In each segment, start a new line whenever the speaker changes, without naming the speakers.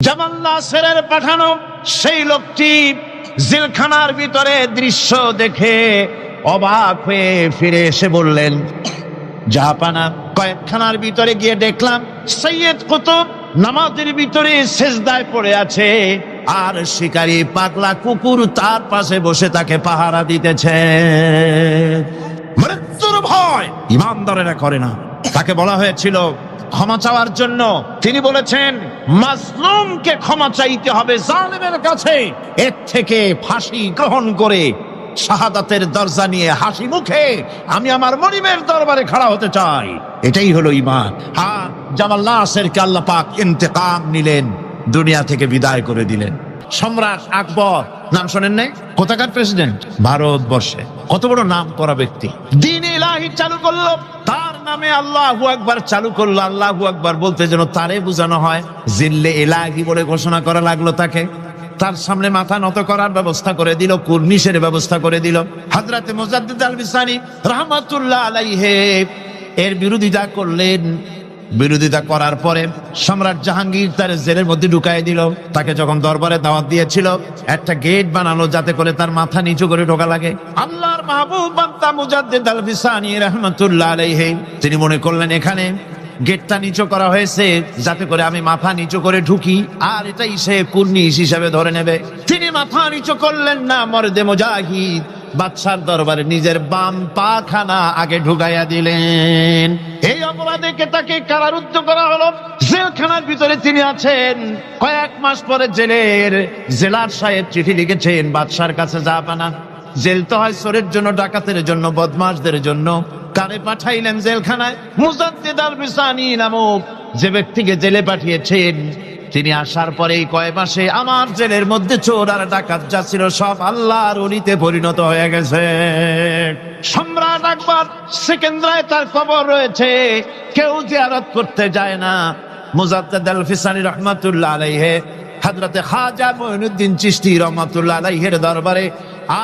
জামাল নাসেরের পাঠানো সেই লোকটি জেলখানার ভিতরে দৃশ্য দেখে অবাক হয়ে ফিরে এসে বললেন, জাহাপানা, কয়েকখানার ভিতরে গিয়ে দেখলাম সৈয়দ কুতুব নামাজের ভিতরে সেজদায় পড়ে আছে, আর শিকারী পাগলা কুকুর তার পাশে বসে তাকে পাহারা দিতেছে। মৃত্যুর ভয় ইমানদারেরা করে না। তাকে বলা হয়েছিল ক্ষমা চাওয়ার জন্য, তিনি বলেছেন মাজলুমকে ক্ষমা চাইতে হবে জালেমের কাছে। এর থেকে ফাঁসি গ্রহণ করে শাহাদাতের দরজা নিয়ে হাসি মুখে আমি আমার মনিবের দরবারে খাড়া হতে চাই। এটাই হলো ঈমান। হ্যাঁ, জামাল নাসেরকে আল্লাহ পাক ইন্তেকাম নিলেন, দুনিয়া থেকে বিদায় করে দিলেন। সম্রাট আকবর নাম শোনেন নাই? কোথাকার প্রেসিডেন্ট? ভারতবর্ষে। কত বড় নাম করা ব্যক্তি। দ্বীন ইলাহি চালু করলো, তার নামে আল্লাহু আকবার চালু করলো। আল্লাহু আকবার বলতে যেন তারে বোঝানো হয়। জিল্লে ইলাহি বলে ঘোষণা করা লাগলো তাকে। তার সামনে মাথা নত করার ব্যবস্থা করে দিল, কুর্নিশের ব্যবস্থা করে দিল। হযরত মুজাদ্দিদ আল বিসানি রাহমাতুল্লাহ আলাইহি এর বিরোধিতা করলেন। বিরোধিতা করার পরে সম্রাট জাহাঙ্গীর তার জেলের মধ্যে ঢুকাই দিল। তাকে যখন দরবারে দাওয়াত দিয়েছিল, একটা গেট বানালো যাতে করে তার মাথা নিচু করে ঢোকা লাগে। আল্লাহর মাহবুব বান্দা মুজাদ্দিদ আল বিসানি রাহমাতুল্লাহ আলাইহি তিনি মনে করলেন এখানে গেটটা নিচু করা হয়েছে যাতে করে আমি মাথা নিচু করে ঢুকি, আর এটাই সে কুর্নিশ হিসাবে ধরে নেবে। তিনি মাথা নিচু করলেন না, মর্দে মুজাহিদ বাদশার দরবারে নিজের বাম পাখানা আগে ঢুকাইয়া দিলেন। এই অপরাধে তাকে কারারুদ্ধ করা হলো। জেলখানার ভিতরে তিনি আছেন। কয়েক মাস পরে জেলার সাহেব চিঠি লিখেছেন বাদশার কাছে, জাহাপানা, জেল তো হয় চোরের জন্য, ডাকাতের জন্য, বদমাশদের জন্য। কারে পাঠাইলেন জেলখানায়? মুজাদ্দিদ আল বিসানি নামক যে ব্যক্তিকে জেলে পাঠিয়েছেন, তিনি আসার পরেই কয় মাসে আমার জেলের মধ্যে চোর আর ডাকাত যা ছিল সব আল্লাহর ওলিতে পরিণত হয়ে গেছে। সম্রাট আকবর সেকেন্দ্রায় তার কবর রয়েছে, কেউ জিয়ারত করতে যায় না। মুজাদ্দিদ আল বিসানি রাহমাতুল্লাহ আলাইহি হযরতে খাজা মুঈনুদ্দিন চিশতি রাহমাতুল্লাহ আলাইহির দরবারে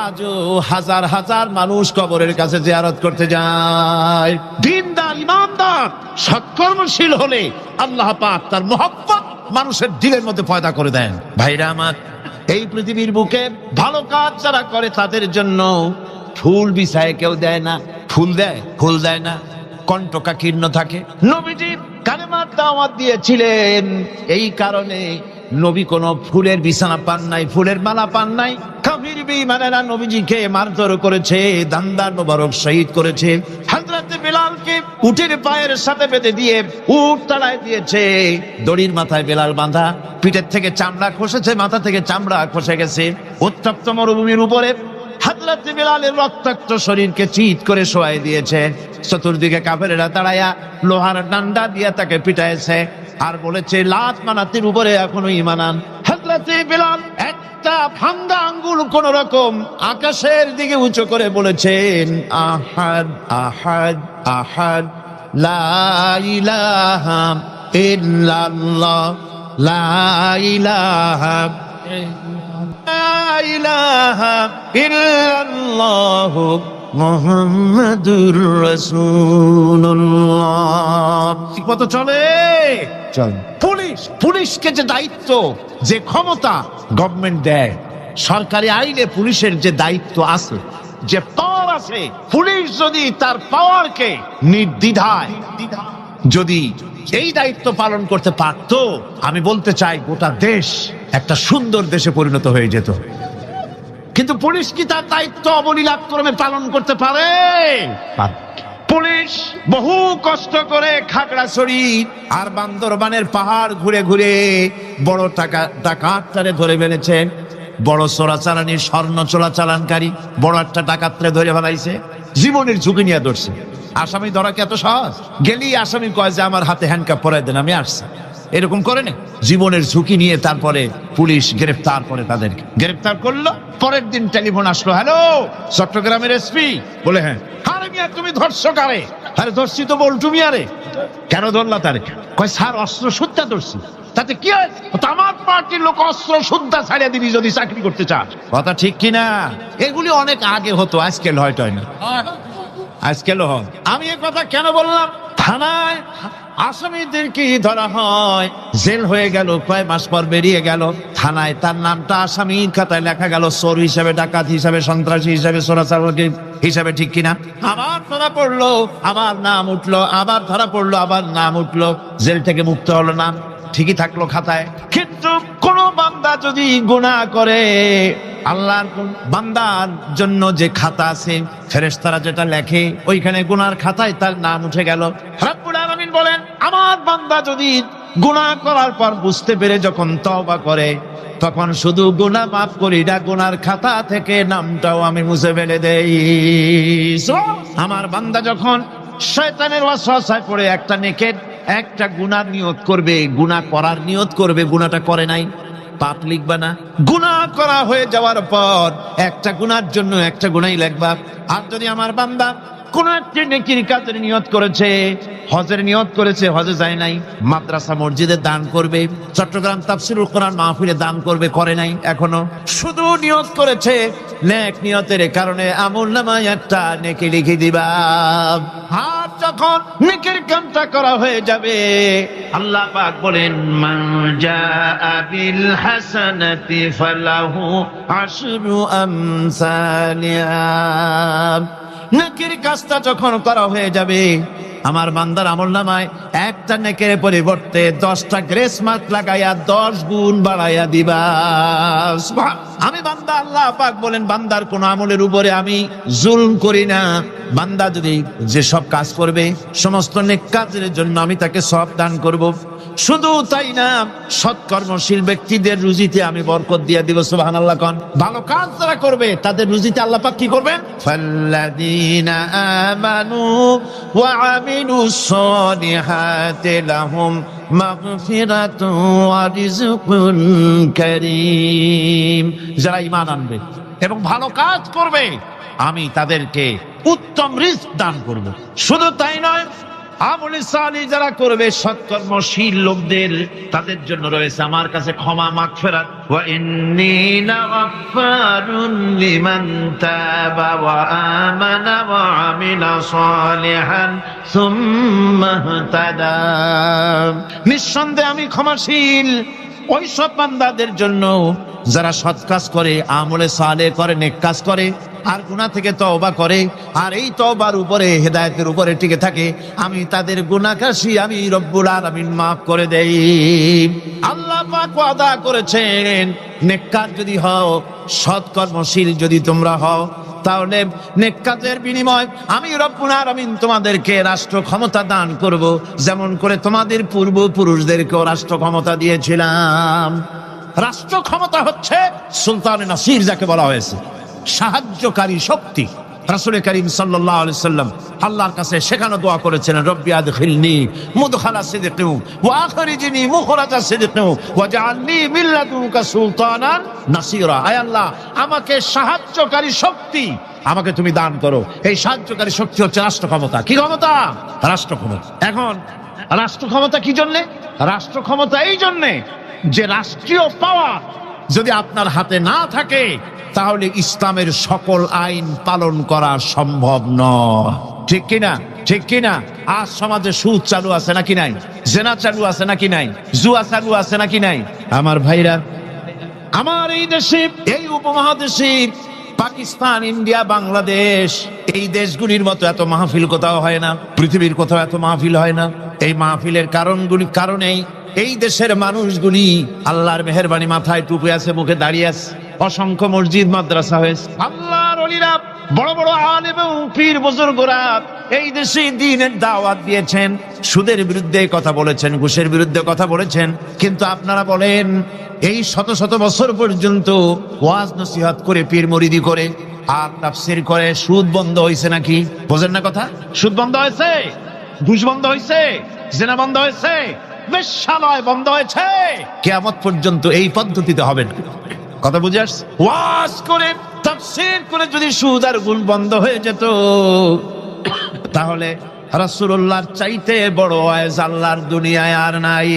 আজও হাজার হাজার মানুষ কবরের কাছে জিয়ারত করতে যায়। দিনদার ইমানদার সৎকর্মশীল হলে আল্লাহ পাক তার মহব্বত মানুষের দিলের মধ্যে পয়দা করে দেন। ভাইরা আমার, এই পৃথিবীর বুকে ভালো কাজ যারা করে তাদের জন্য ফুল বিছায় কেউ দেয় না। ফুল দেয়? ফুল দেয় না, কণ্ঠকা কীর্ণ থাকে। নবীজি কালেমার দাওয়াত দিয়েছিলেন, এই কারণে নবী কোনো ফুলের বিছানা পান নাই, ফুলের মালা পান নাই। কাফির বেঈমানেরা নবীজিকে মারধর করেছে, দান্দার মোবারক শহীদ করেছে। হযরত বেলালকে উটের পায়ের সাথে বেঁধে দিয়ে উট তাড়ায় দিয়েছে। দড়ির মাথায় বেলাল বাঁধা, পিঠের থেকে চামড়া খসেছে, মাথা থেকে চামড়া খসে গেছে। উত্তপ্ত মরুভূমির উপরে হযরত বেলালের রক্তাক্ত শরীরকে চিৎ করে শোয়াই দিয়েছে। চতুর্দিকে কাফেরেরা দাঁড়ায়া লোহার ডান্ডা দিয়ে তাকে পিটাইছে আর বলেছে লাত মানাতির উপরে এখনো ঈমান আন। হযরত বেলাল একটা ভাঙ্গা আঙ্গুল কোন রকম আকাশের দিকে উঁচু করে বলেছেন, আহাদ আহাদ আহাদ লা ইলাহা ইল্লাল্লাহ লা ইলাহা লা ইলাহা ইল্লাল্লাহ মুহাম্মাদুর রাসূলুল্লাহ। কত চলে পুলিশকে যে দায়িত্ব, যে ক্ষমতা গভর্নমেন্ট দেয়, সরকারি আইনে পুলিশের যে দায়িত্ব আছে, যে পাওয়ার আছে, পুলিশ যদি তার পাওয়ারকে নির্দ্বিধায় যদি এই দায়িত্ব পালন করতে পারত, আমি বলতে চাই গোটা দেশ একটা সুন্দর দেশে পরিণত হয়ে যেত। কিন্তু পুলিশ কি তার দায়িত্ব অবলীলাক্রমে পালন করতে পারে? পুলিশ বহু কষ্ট করে খাগড়াছড়ি আর বান্দরবানের পাহাড় ঘুরে ঘুরে বড় ডাকাতরে ধরে ফেলেছে। বড় চোরাচালানি, স্বর্ণ চোরাচালানকারী বড় একটা ডাকাতরে ধরে ফেলাইছে। জীবনের ঝুঁকি নিয়ে ধরছে। আসামি ধরা কি এত সহজ? গেলেই আসামি কয় যে আমার হাতে হ্যান্ডকাপ পরাই দেন, আমি আসছি। এরকম করে না, জীবনের ঝুঁকি নিয়ে তারপরে পুলিশ গ্রেফতার করে, তাদেরকে গ্রেফতার করলো। পরের দিন টেলিফোন আসলো, হ্যালো চট্টগ্রামের এসপি? বলে হ্যাঁ। আরে মিয়া তুমি ধরছো কারে? আরে ধরছি তো বল্টু মিয়ারে। কেন ধরলা তারে? কয় স্যার অস্ত্র শুদ্ধা ধরছি। তাতে কি হয়? আমার পার্টির লোক অস্ত্র শুদ্ধা ছাড়িয়ে দিবি যদি চাকরি করতে চাস। কথা ঠিক কিনা? এগুলি অনেক আগে হতো, আজকাল হয়তো না, আজকাল হয়। আমি এ কথা কেন বললাম? থানায় আসামিদেরকে ধরা হয়, জেল হয়ে গেল, কয় মাস পর বেরিয়ে গেল, থানায় তার নামটা আসামির খাতায় লেখা গেল চোর হিসাবে, ডাকাত হিসাবে, সন্ত্রাসী হিসাবে, চোরাচালাকি হিসাবে, ঠিক কিনা? আবার ধরা পড়লো, আবার নাম উঠলো, আবার ধরা পড়লো, আবার নাম উঠলো, জেল থেকে মুক্ত হলো, নাম ঠিকই থাকলো খাতায়। কিন্তু কোন বান্দা যদি গুনাহ করে, আল্লাহর বান্দার জন্য যে খাতা আছে, ফেরেশতারা যেটা লেখে, ওইখানে গুনার খাতায় তার নাম উঠে গেল। রব্বুল আলামিন বলেন, আমার বান্দা যদি গুনাহ করার পর বুঝতে পেরে যখন তওবা করে, তখন শুধু গুনাহ মাফ করি না, গুনার খাতা থেকে নামটাও আমি মুছে ফেলে দেই। আমার বান্দা যখন শয়তানের ওয়াসওয়াসায় পড়ে একটা নেকের একটা গুনার নিয়ত করবে, গুনাহ করার নিয়ত করবে, গুনাহটা করে নাই, পাপ লিখবা না। গুনাহ করা হয়ে যাওয়ার পর একটা গুনার জন্য একটা গুনাহই লিখবা। আর যদি আমার বান্দা কোন একটি নেকির কাজের নিয়ত করেছে, হজের নিয়ত করেছে, হজে যায় নাই, মাদ্রাসা মসজিদে দান করবে, চট্টগ্রাম তাফসীরুল কোরআন মাহফিলে দান করবে, করে নাই এখনো, শুধু নিয়ত করেছে, নেক নিয়তের কারণে আমলনামায় একটা নেকি লিখে দিবা। আর যখন নেকির কামটা করা হয়ে যাবে, আল্লাহ পাক বলেন, মান জাআ বিল হাসানাতি ফালাহু আশরু আমসালিহা। নেকির কাজটা যখন করা হয়ে যাবে, আমার বান্দার আমলনামায় একটা নেকের পরিবর্তে 10টা গ্রেস মার্ক লাগাইয়া 10 গুণ বাড়াইয়া দিবা। আমি বান্দা, আল্লাহ পাক বলেন, বান্দার কোন আমলের উপরে আমি জুলম করি না। বান্দা যদি যে সব কাজ করবে, সমস্ত নেক কাজের জন্য আমি তাকে সওয়াব দান করব। শুধু তাই না, সৎকর্মশীল ব্যক্তিদের রুজিতে আমি বরকত দিয়ে দিব। সুবহানাল্লাহ কোন। ভালো কাজ যারা করবে তাদের রুজিতে আল্লাহ পাক কি করবেন? ফাল্লাযীনা আমানু ওয়া আমিলুস সালিহাতি লাহুম মাগফিরাতুন ওয়া রিজকুন কারীম। যারা ঈমান আনবে এবং ভালো কাজ করবে, আমি তাদেরকে উত্তম রিজক দান করব। শুধু তাই নয়, আমলে সালিহ যারা করবে, সৎকর্মশীল লোকদের, তাদের জন্য রয়েছে আমার কাছে ক্ষমা, মাগফিরাত। ওয়া ইন্নী লাগাফফারুন লিমান তাবা ওয়া আমানা ওয়া আমিলা সালিহান সুম্মা ইহতাদা। নিঃসন্দেহে আমি ক্ষমাশীল ওই সব বান্দাদের জন্য যারা সৎ কাজ করে, আমলে সালেহ করে, নেক কাজ করে, আর গুনাহ থেকে তওবা করে, আর এই তওবার উপরে, হেদায়েতের উপরে টিকে থাকে, আমি তাদের গুনাহকাশী আমি রব্বুল আলামিন মাফ করে দেই। আল্লাহ পাক ওয়াদা করেছেন, নেক কাজ যদি হও, সৎকর্মশীল যদি তোমরা হও, তাহলে নেক কাজের বিনিময় আমি রব্বুল আলামিন তোমাদেরকে রাষ্ট্র ক্ষমতা দান করব, যেমন করে তোমাদের পূর্বপুরুষদেরকেও রাষ্ট্র ক্ষমতা দিয়েছিলাম। রাষ্ট্র ক্ষমতা হচ্ছে সুলতানে নাসির, যাকে বলা হয়েছে সাহায্যকারী শক্তি। রাসূল করিম সাল্লাল্লাহু আলাইহি সাল্লাম আল্লাহর কাছে সেখানে দোয়া করেছেন, রব্বি আদখিলনি মুদখালা সিদকিন ওয়া আখরিজনি মুখরাজা সিদকিন ওয়াজআলনি মিন লাদুনকা সুলতানান নাসিরা। আয় আল্লাহ, আমাকে সাহায্যকারী শক্তি আমাকে তুমি দান করো। এই সাহায্যকারী শক্তি হচ্ছে রাষ্ট্র ক্ষমতা। কি ক্ষমতা? রাষ্ট্র ক্ষমতা। এখন রাষ্ট্র ক্ষমতা কি জন্যে? রাষ্ট্র ক্ষমতা এই জন্যে যে রাষ্ট্রীয় পাওয়ার যদি আপনার হাতে না থাকে, তাহলে ইসলামের সকল আইন পালন করা সম্ভব নয়। ঠিক কিনা? ঠিক কিনা? আজ সমাজে সুদ চালু আছে নাকি নাই? জেনা চালু আছে নাকি নাই? জুয়া চালু আছে নাকি নাই? আমার ভাইরা, আমার এই দেশে, এই উপমহাদেশে, পাকিস্তান, ইন্ডিয়া, বাংলাদেশ, এই দেশগুলির মতো এত মাহফিল কোথাও হয় না, পৃথিবীর কোথাও এত মাহফিল হয় না। এই মাহফিলের কারণেই এই দেশের মানুষগুলি আল্লাহর মেহেরবানি, মাথায় টুপি আছে, মুখে দাঁড়িয়ে আছে, অসংখ্য মসজিদ মাদ্রাসা হয়েছে। আল্লাহর ওলিরা, বড় বড় আলেম এবং পীর বুজুর্গরা এই দেশে দ্বীনের দাওয়াত দিয়েছেন, সুদের বিরুদ্ধে কথা বলেছেন, ঘুষের বিরুদ্ধে কথা বলেছেন। কিন্তু আপনারা বলেন, এই শত শত বছর পর্যন্ত ওয়াজ নসিহত করে, পীর মুরিদি করে, আর তাফসীর করে, সুদ বন্ধ হয়েছে নাকি? বোঝেন না কথা? সুদ বন্ধ হয়েছে, ঘুষ বন্ধ হয়েছে, জেনা বন্ধ হয়েছে, বেশ্যালয় বন্ধ হয়েছে। কিয়ামত পর্যন্ত এই পদ্ধতিতে হবে না। কথা বুঝে আসছে? ওয়াজ করে, তাফসীর করে যদি সুদ আর ঘুষ বন্ধ হয়ে যেত, তাহলে রাসূলুল্লাহর চাইতে বড় ওয়াজ আল্লাহর দুনিয়ায় আর নাই।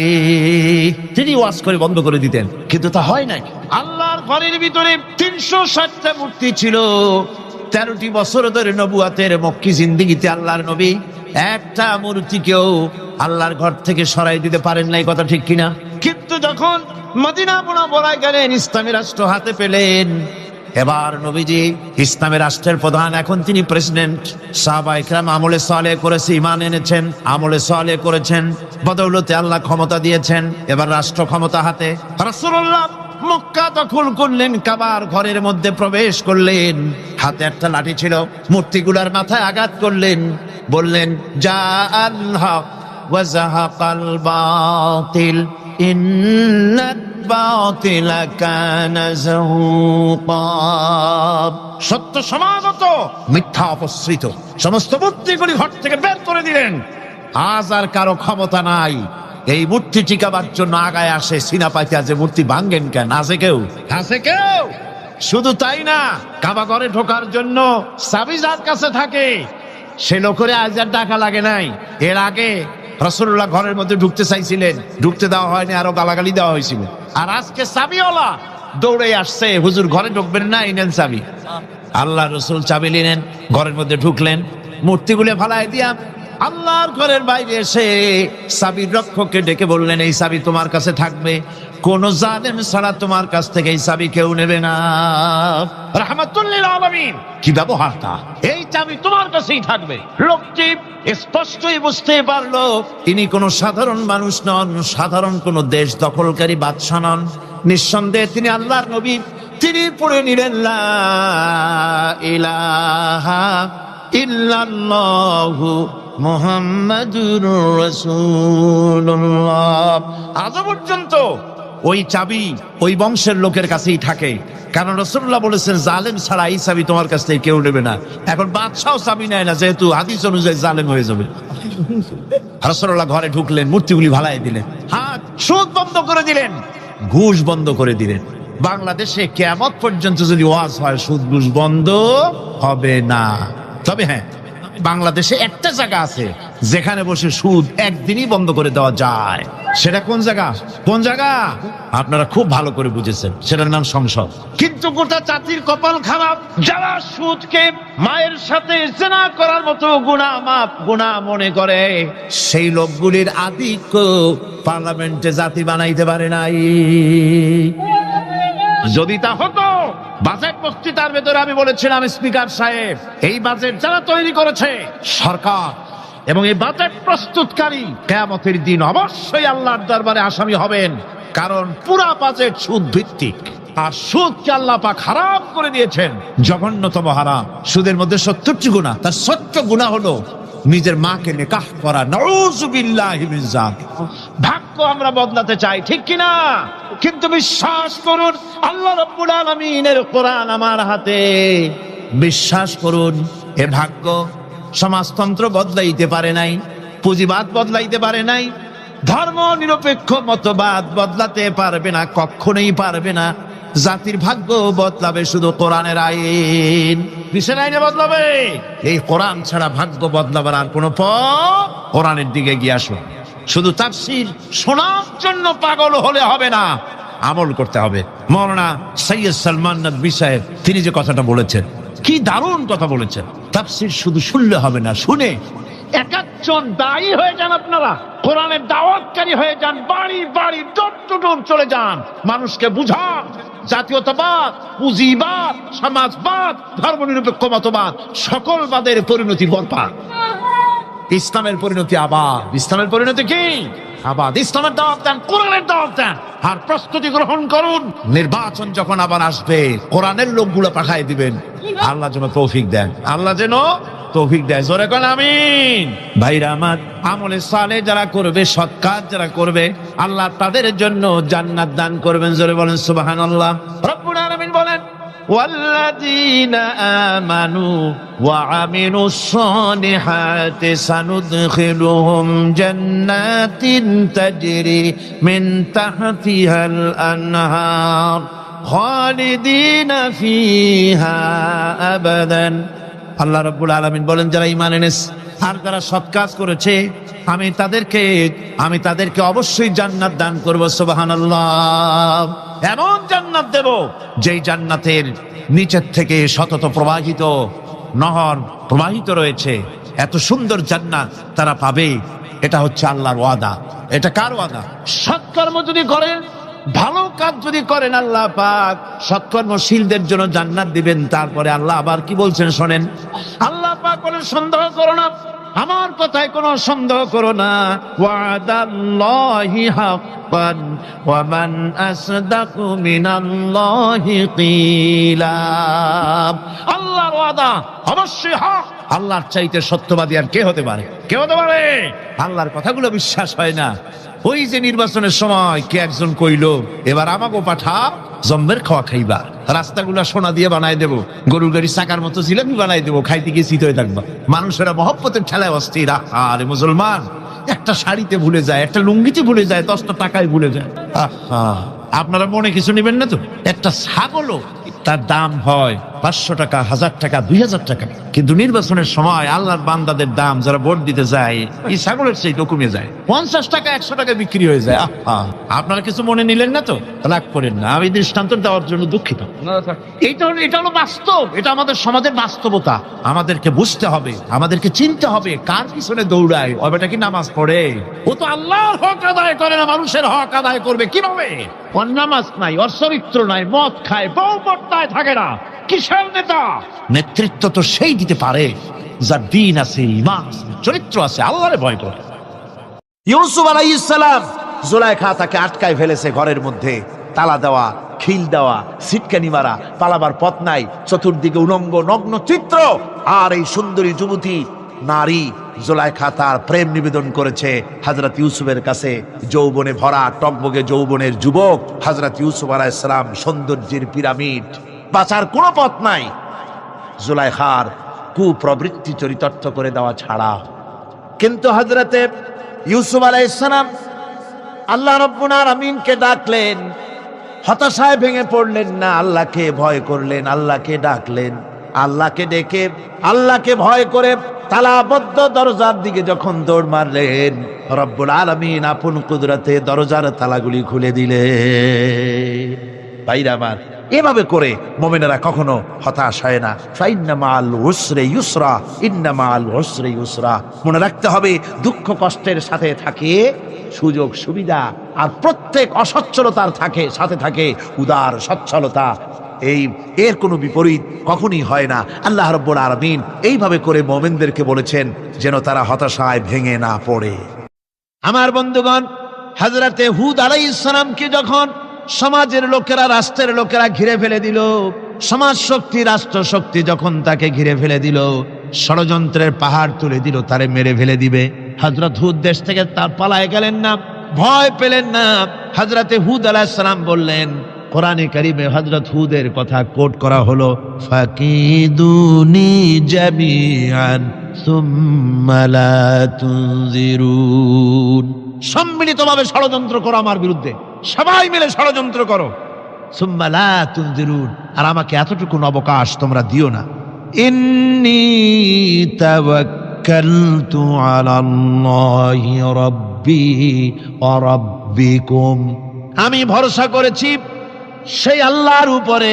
তিনি ওয়াজ করে বন্ধ করে দিতেন, কিন্তু তা হয় নাই। আল্লাহর ঘরের ভিতরে 360টা মূর্তি ছিল। 13টি বছর ধরে নবুয়াতের মক্কি জিন্দেগিতে আল্লাহর নবী একটা মূর্তিকেও আল্লাহর ঘর থেকে সরাই দিতে পারেন নাই, কথা ঠিক কিনা? কিন্তু যখন মদিনা মুনাওয়ারায় গেলেন, ইসলামী রাষ্ট্র হাতে পেলেন, এবার নবীজি ইসলামী রাষ্ট্রের প্রধান, এখন তিনি প্রেসিডেন্ট। সাহাবায়ে কেরাম আমলে সালেহ করেছে, ঈমান এনেছেন, আমলে সালেহ করেছেন, বদৌলতে আল্লাহ ক্ষমতা দিয়েছেন। এবার রাষ্ট্র ক্ষমতা হাতে। রাসূলুল্লাহ মক্কা দখল করলেন, কাবার ঘরের মধ্যে প্রবেশ করলেন, হাতে একটা লাঠি ছিল, মূর্তিগুলার মাথায় আঘাত করলেন, বললেন জা আল হক ওয়া যাহাকাল বাতিল ইন্নাল বাতিলা কানা যাহুকা। সত্য সমাগত, মিথ্যা অপসৃত, সমস্ত মূর্তিগুলি ঘর থেকে বের করে দিলেন। আজ আর কারো ক্ষমতা নাই এই মূর্তি টিকাবার জন্য আগায় আসে। সিনা পাইতে যে মূর্তি ভাঙ্গেন কেন? আছে কেউ? আছে কেউ? শুধু তাই না, কাবা ঘরে ঢোকার জন্য চাবি যার কাছে থাকে সে লোকের আজ আর টাকা লাগে নাই। এর আগে রাসূলুল্লাহ ঘরের মধ্যে ঢুকতে চাইছিলেন, ঢুকতে দেওয়া হয়নি, আরো গালাগালি দেওয়া হয়েছিল। আর আজকে চাবিওয়ালা দৌড়ে আসছে, হুজুর ঘরে ঢুকবেন না, এই নেন চাবি। আল্লাহ রসুল চাবি নিলেন, ঘরের মধ্যে ঢুকলেন, মূর্তিগুলো ফালাই দিয়া আল্লাহর ঘরের বাইরে এসে চাবির রক্ষককে ডেকে বললেন, এই চাবি তোমার কাছে থাকবে, কোন জালেম ছাড়া তোমার কাছ থেকে এই চাবি কেউ নেবে না। রাহমাতুল লিল আলামিন, কি ব্যবহারটা! এই চাবি তোমার কাছেই থাকবে। লোকটি স্পষ্টই বুঝতে পারলো তিনি কোনো সাধারণ মানুষ নন, সাধারণ কোন দেশ দখলকারী বাদশা নন। নিঃসন্দেহে তিনি আল্লাহর নবী। তিনি পড়ে নিলেন লা ইলাহা ইল্লাল্লাহু মুহাম্মাদুর রাসূলুল্লাহ। আজ পর্যন্ত ওই চাবি ওই বংশের লোকের কাছেই থাকে, কারণ রাসূলুল্লাহ বলেছেন জালেম ছাড়া এই চাবি তোমার কাছ থেকে কেউ নেবে না। এখন বাদশাও চাবি নেয় না, যেহেতু হাদিস অনুযায়ী জালেম হয়ে যাবে। রাসূলুল্লাহ ঘরে ঢুকলেন, মূর্তিগুলি ভালাই দিলেন, হাত সুদ বন্ধ করে দিলেন, ঘুষ বন্ধ করে দিলেন। বাংলাদেশে কিয়ামত পর্যন্ত যদি ওয়াজ হয়, সুদ ঘুষ বন্ধ হবে না। তবে হ্যাঁ, বাংলাদেশে একটা জায়গা আছে যেখানে বসে সুদ একদিনই বন্ধ করে দেওয়া যায়। সেটা কোন জায়গা? কোন জায়গা? আপনারা খুব ভালো করে বুঝেছেন, সেটার নাম সংসদ। কিন্তু গোটা জাতির কপাল খারাপ, যারা সুদকে মায়ের সাথে জিনা করার মতো গুনাহ মনে করে, সেই লোকগুলির আধিক্য পার্লামেন্টে জাতি বানাইতে পারে নাই। যদি তা হতো, বাজেট বক্তৃতার ভেতরে আমি বলেছিলাম, স্পিকার সাহেব, এই বাজেট যারা তৈরি করেছে সরকার এবং এই বাজেট প্রস্তুতকারী, কিয়ামতের দিন অবশ্যই আল্লাহর দরবারে আসামি হবেন, কারণ পুরা বাজেট সুদ ভিত্তিক। আর সুদকে আল্লাহ পাক হারাম করে দিয়েছেন, জঘন্যতম হারাম। সুদের মধ্যে 70টি গুনাহ, তার 70 গুনাহ হলো নিজের মাকে নিকাহ করা। নাউযুবিল্লাহি মিন যালিক। ভাগ্য আমরা বদলাতে চাই, ঠিক কিনা? কিন্তু বিশ্বাস করুন, আল্লাহ রাব্বুল আলামিনের কোরআন আমার হাতে। বিশ্বাস করুন, এ ভাগ্য সমাজতন্ত্র বদলাইতে পারে নাই, পুঁজিবাদ বদলাইতে পারে নাই, ধর্ম নিরপেক্ষ মতবাদ বদলাতে পারবে না, কখনোই পারবে না। জাতির ভাগ্য বদলাবে শুধু কোরআনের আইন। কিসের আইনে বদলাবে? এই কোরআন ছাড়া ভাগ্য বদলাবার আর কোনো পথ। কোরআনের দিকে গিয়ে আসুন। শুধু তাফসীর শোনার জন্য পাগল হলে হবে না, আমল করতে হবে। মাওলানা সৈয়দ সালমান নদভী সাহেব তিনি যে কথাটা বলেছেন, কি দারুণ কথা বলেছেন। তাফসীর শুধু শুনলে হবে না, শুনে একজন দায়ী হয়ে যান, আপনারা কোরআনের দাওয়াতকারী হয়ে যান, বাড়ি বাড়ি ডোর টু ডোর চলে যান, মানুষকে বুঝান জাতীয়তাবাদ, পুঁজিবাদ, সমাজবাদ, ধর্মনিরপেক্ষ মতবাদ, সকল বাদের পরিণতি বরবাদ। ইসলামের পরিণতি আবাদ। ইসলামের পরিণতি কি? আবাদ। ইসলামের দাওয়াত দেন, কোরআনের দাওয়াত দেন, আর প্রস্তুতি গ্রহণ করুন। নির্বাচন যখন আবার আসবে, কোরআনের লোকগুলো পাঠাই দিবেন। আল্লাহ যেন তৌফিক দেন, আল্লাহ যেন তৌফিক দেয়। জোরে কোন আমিন। ভাইরা আমার, আমলে সালেহ যারা করবে, সৎ কাজ যারা করবে, আল্লাহ তাদের জন্য জান্নাত দান করবেন। জোরে বলেন সুবহানাল্লাহ। রব্বুল আলামিন বলেন, ওয়াল্লাযীনা আমানু ওয়া আমিলুস সালিহাতি সানুদখিলুহুম জান্নাতিন তাজরি মিন তাহতিহাল আনহার খালিদিনা ফিহা আবাদান। আল্লাহ রাব্বুল আলামিন বলেন, যারা ঈমান এনেছে আর যারা সৎ কাজ করেছে, আমি তাদেরকে অবশ্যই জান্নাত দান করব। সুবহানাল্লাহ। এমন জান্নাত দেব যেই জান্নাতের নিচের থেকে সতত প্রবাহিত নহর প্রবাহিত রয়েছে। এত সুন্দর জান্নাত তারা পাবে, এটা হচ্ছে আল্লাহর ওয়াদা। এটা কার ওয়াদা? সৎকর্ম যদি করেন, ভালো কাজ যদি করেন, আল্লাহ পাক সৎকর্মশীলদের জন্য জান্নাত দিবেন। তারপরে আল্লাহ আবার কি বলছেন শোনেন, আল্লাহ পাক বলেন সন্দেহ করো না, আমার কথায় কোনো সন্দেহ করো না। ওয়াদাল্লাহি হাক্কান ওয়া মান আসদাকু মিনাল্লাহি কিলা। আল্লাহর ওয়াদা অবশ্যই হক। আল্লাহর চাইতে সত্যবাদী আর কে হতে পারে? কে হতে পারে? আল্লাহর কথাগুলো বিশ্বাস হয় না। ওই যে নির্বাচনের সময় কে একজন কইলো, এবার আমাকে পাঠা জম্বের খাওয়া খাইবা, রাস্তাগুলা সোনা দিয়ে বানাই দেবো, গরুর গাড়ি চাকার মতো জিলাপি বানাই দেবো, খাইতে গিয়ে শীত হয়ে থাকবা। মানুষেরা মহব্বতের ঠেলায় অস্থির। আরে মুসলমান, একটা শাড়িতে ভুলে যায়, একটা লুঙ্গিতে ভুলে যায়, 10টা টাকায় ভুলে যায়। আপনারা মনে কিছু নেবেন না তো? একটা ছাগলও তার দাম হয় 500 টাকা, 1000 টাকা, 2000 টাকা, কিন্তু নির্বাচনের সময় আল্লাহর বান্দাদের দাম যারা ভোট দিতে যায় এই ছাগলের সেই কমে যায়, 50 টাকা 100 টাকা বিক্রি হয়ে যায়। আপনারা কিছু মনে নিলেন না তো? রাগ করেন না, আমি দৃষ্টান্ত দেওয়ার জন্য দুঃখিত। এটা হলো বাস্তব, এটা আমাদের সমাজের বাস্তবতা। আমাদেরকে বুঝতে হবে, আমাদেরকে চিনতে হবে কার পিছনে দৌড়ায়। ওটা কি নামাজ পড়ে? ও তো আল্লাহর হক আদায় করে না, মানুষের হক আদায় করবে কিভাবে? ওর নামাজ নাই, ওর চরিত্র নাই, মদ খায়, বউ পর্দায় থাকে না, কিসের নেতা? নেতৃত্ব তো সেই দিতে পারে যার দিন আছে, ঈমান আছে, চরিত্র আছে, আল্লাহরে ভয় করে।
ইউসুফ আলাইহিস সালাম, জুলাইখা তাকে আটকায় ফেলেছে ঘরের মধ্যে, তালা দেওয়া, খিল দেওয়া, সিটকানি মারা, পালাবার পথ নাই, চতুর্দিকে উলঙ্গ নগ্ন চিত্র। আর এই সুন্দরী যুবতী নারী জুলাইখা তার প্রেম নিবেদন করেছে হযরত ইউসুফের কাছে। যৌবনে ভরা টকবগে যৌবনের যুবক হযরত ইউসুফ আলাইহিস সালাম, সৌন্দর্যের পিরামিড, বাঁচার কোনো পথ নাই জুলাইখার কুপ্রবৃত্তি চরিতার্থ করে দেওয়া ছাড়া। কিন্তু হযরতে ইউসুফ আলাইহিস সালাম আল্লাহ রাব্বুল আলামিনকে ডাকলেন, হতাশায় ভেঙে পড়লেন না, আল্লাহকে ভয় করলেন, আল্লাহকে ডাকলেন। আল্লাহকে ডেকে, আল্লাহকে ভয় করে তালাবদ্ধ দরজার দিকে যখন দৌড় মারলেন, রব্বুল আলামিন আপন কুদরতে দরজার তালাগুলি খুলে দিলেন। ভাইরা আমার, এভাবে করে মুমিনেরা কখনো হতাশ হয় না। ফাইন্না মাআল উসরি ইউসরা, ইন্না মাআল উসরি ইউসরা। মনে রাখতে হবে, দুঃখ কষ্টের সাথে থাকে সুযোগ সুবিধা, আর প্রত্যেক অসচ্ছলতার সাথে থাকে উদার সচ্ছলতা। এর কোনো বিপরীত কখনই হয় না। আল্লাহ রাব্বুল আলামিন এইভাবে করে মুমিনদেরকে বলেছেন যেন তারা হতাশায় ভেঙে না পড়ে। আমার বন্ধুগণ, হযরতে হুদ আলাইহিস সালামকে যখন সমাজের লোকেরা, রাষ্ট্রের লোকেরা ঘিরে ফেলে দিল, সমাজ শক্তি, রাষ্ট্র শক্তি যখন তাকে ঘিরে ফেলে দিল, ষড়যন্ত্রের পাহাড় তুলে দিল, তারে মেরে ফেলে দিবে, হযরত হুদ দেশ থেকে তার পালায় গেলেন না, ভয় পেলেন না। হযরতে হুদ আলাইহিস সালাম বললেন, কোরআনে কারিমে হযরত হুদের কথা কোট করা হলো, ফাকিদুনি জামিআন সুম্মা লা তুনজিরুন। সম্মিলিতভাবে ষড়যন্ত্র করো আমার বিরুদ্ধে, সবাই মিলে ষড়যন্ত্র করো, সুম্মা লা তুনজিরুন, আর আমাকে এতটুকু অবকাশ তোমরা দিও না। ইন্নী তাওয়াক্কালতু আলাল্লাহি রাব্বি ওয়া রাব্বিকুম। আমি ভরসা করেছি সেই আল্লাহর উপরে,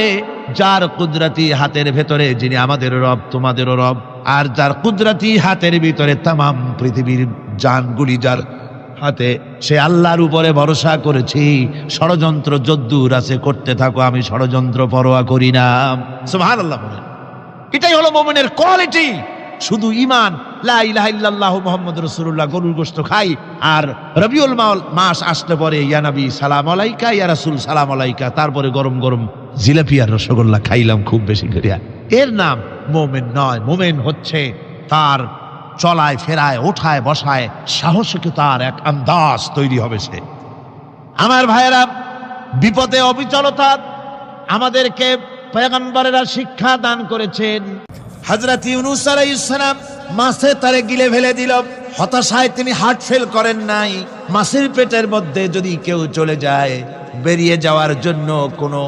যার কুদরতি হাতের ভেতরে, যিনি আমাদের রব, তোমাদেরও রব, আর যার কুদরতি হাতের ভিতরে তামাম পৃথিবীর জানগুলি যার হাতে, সে আল্লাহর উপরে ভরসা করেছি। ষড়যন্ত্র যদ্দূর আছে করতে থাকো, আমি ষড়যন্ত্র পরোয়া করি না। সুবহানাল্লাহ বলেন। এটাই হলো মুমিনের কোয়ালিটি। শুধু ঈমান, লা ইলাহা ইল্লাল্লাহু মুহাম্মাদুর রাসূলুল্লাহ, গরুর গোশত খাই, আর রবিউল মাস আসতে পরে ইয়া নবী সালাম আলাইকা, ইয়া রাসূল সালাম আলাইকা, তারপরে গরম গরম জিলাপি আর রসগোল্লা খাইলাম খুব বেশি করিয়া, এর নাম মুমিন নয়। মুমিন হচ্ছে তার চলায় ফেরায়, ওঠায় বসায় সাহসিকতার এক আন্দাজ তৈরি হবে সে। আমার ভাইয়েরা, বিপদে অবিচলতা আমাদেরকে পয়গম্বরেরা শিক্ষা দান করেছেন। হযরত ইউনূস আলাইহিস সালাম মাছে তারে গিলে ফেলে দিল, হতাশায় তিনি হার্ট ফেল করেন নাই। মাছের পেটের মধ্যে যদি কেউ চলে যায়, বেরিয়ে যাওয়ার জন্য কোনো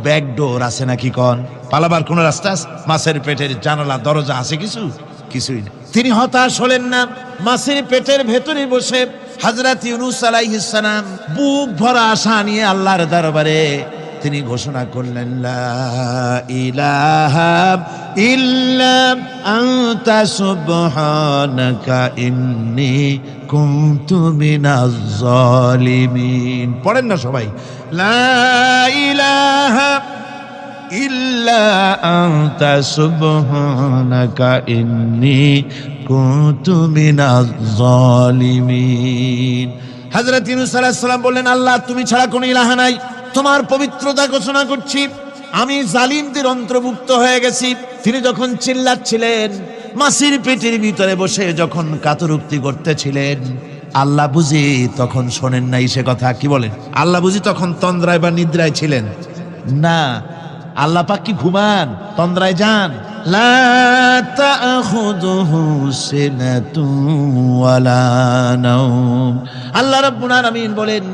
ব্যাকডোর আছে নাকি? কোন পালাবার কোন রাস্তা আছে? মাছের পেটের জানালা দরজা আছে? কিছুই না। তিনি হতাশ হলেন না, মাছের পেটের ভেতরে বসে হযরত ইউনূস আলাইহিস সালাম বুক ভরা আশা নিয়ে আল্লাহর দরবারে তিনি ঘোষণা করলেন, লা ইলাহা ইল্লা আনতা সুবহানাকা ইন্নী কুনতু মিনাজ জালিমিন। পড়েন না সবাই, লা ইলাহা ইল্লা আনতা সুবহানাকা ইন্নী কুনতু মিনাজ জালিমিন। হযরত ইউনূস আলাইহিস সালাম বললেন, আল্লাহ তুমি ছাড়া কোনো ইলাহা নাই, তোমার পবিত্রতা ঘোষণা করছি, আমি জালিমদের অন্তর্ভুক্ত হয়ে গেছি। তিনি যখন চিল্লাচ্ছিলেন, মাছির পেটের ভিতরে বসে যখন কাতরুক্তি করতেছিলেন, আল্লাহ বুঝি তখন শোনেন নাই সে কথা? কি বলেন? আল্লাহ বুঝি তখন তন্দ্রায় বা নিদ্রায় ছিলেন? না, আল্লাহ পাক কি ঘুমান? তন্দ্রায় যান? লা তাখুযুহু সিনাতুন ওয়ালা নাওম। আল্লাহ রাব্বুল আলামিন বলেন,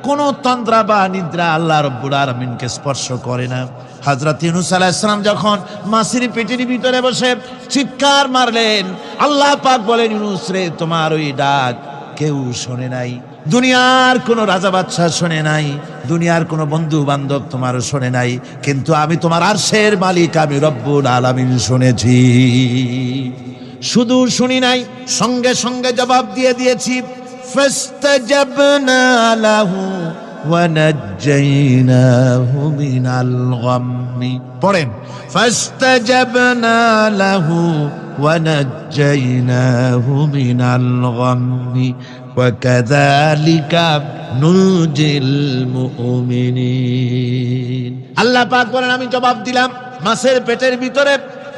কোন তন্দ্রা বা নিদ্রা আল্লাহ রাব্বুল আলামিনকে স্পর্শ করে না। হযরত ইউনূস আলাইহিস সালাম যখন মাছের পেটের ভিতরে বসে চিৎকার মারলেন, আল্লাহ পাক বলেন, ইউনূস রে, তোমার ওই ডাক কেউ শোনে নাই, দুনিয়ার কোন রাজা বাদশা শোনে নাই, দুনিয়ার কোন বন্ধু বান্ধব তোমার শোনে নাই, কিন্তু আমি তোমার আরশের মালিক, আমি রব্বুল আলামিন শুনেছি। শুধু শুনি নাই, সঙ্গে সঙ্গে জবাব দিয়ে দিয়েছি। ফাস্তাজাবনা লাহু ওয়া নাজ্জাইনাহু মিনাল গাম্মি। পড়েন, ফাস্তাজাবনা লাহু ওয়া নাজ্জাইনাহু মিনাল গাম্মি ওয়া কাযালিকা নুনজিল মুমিনিন। আল্লাহ পাক বলেন, আমি জবাব দিলাম। মাছের পেটের ভিতরে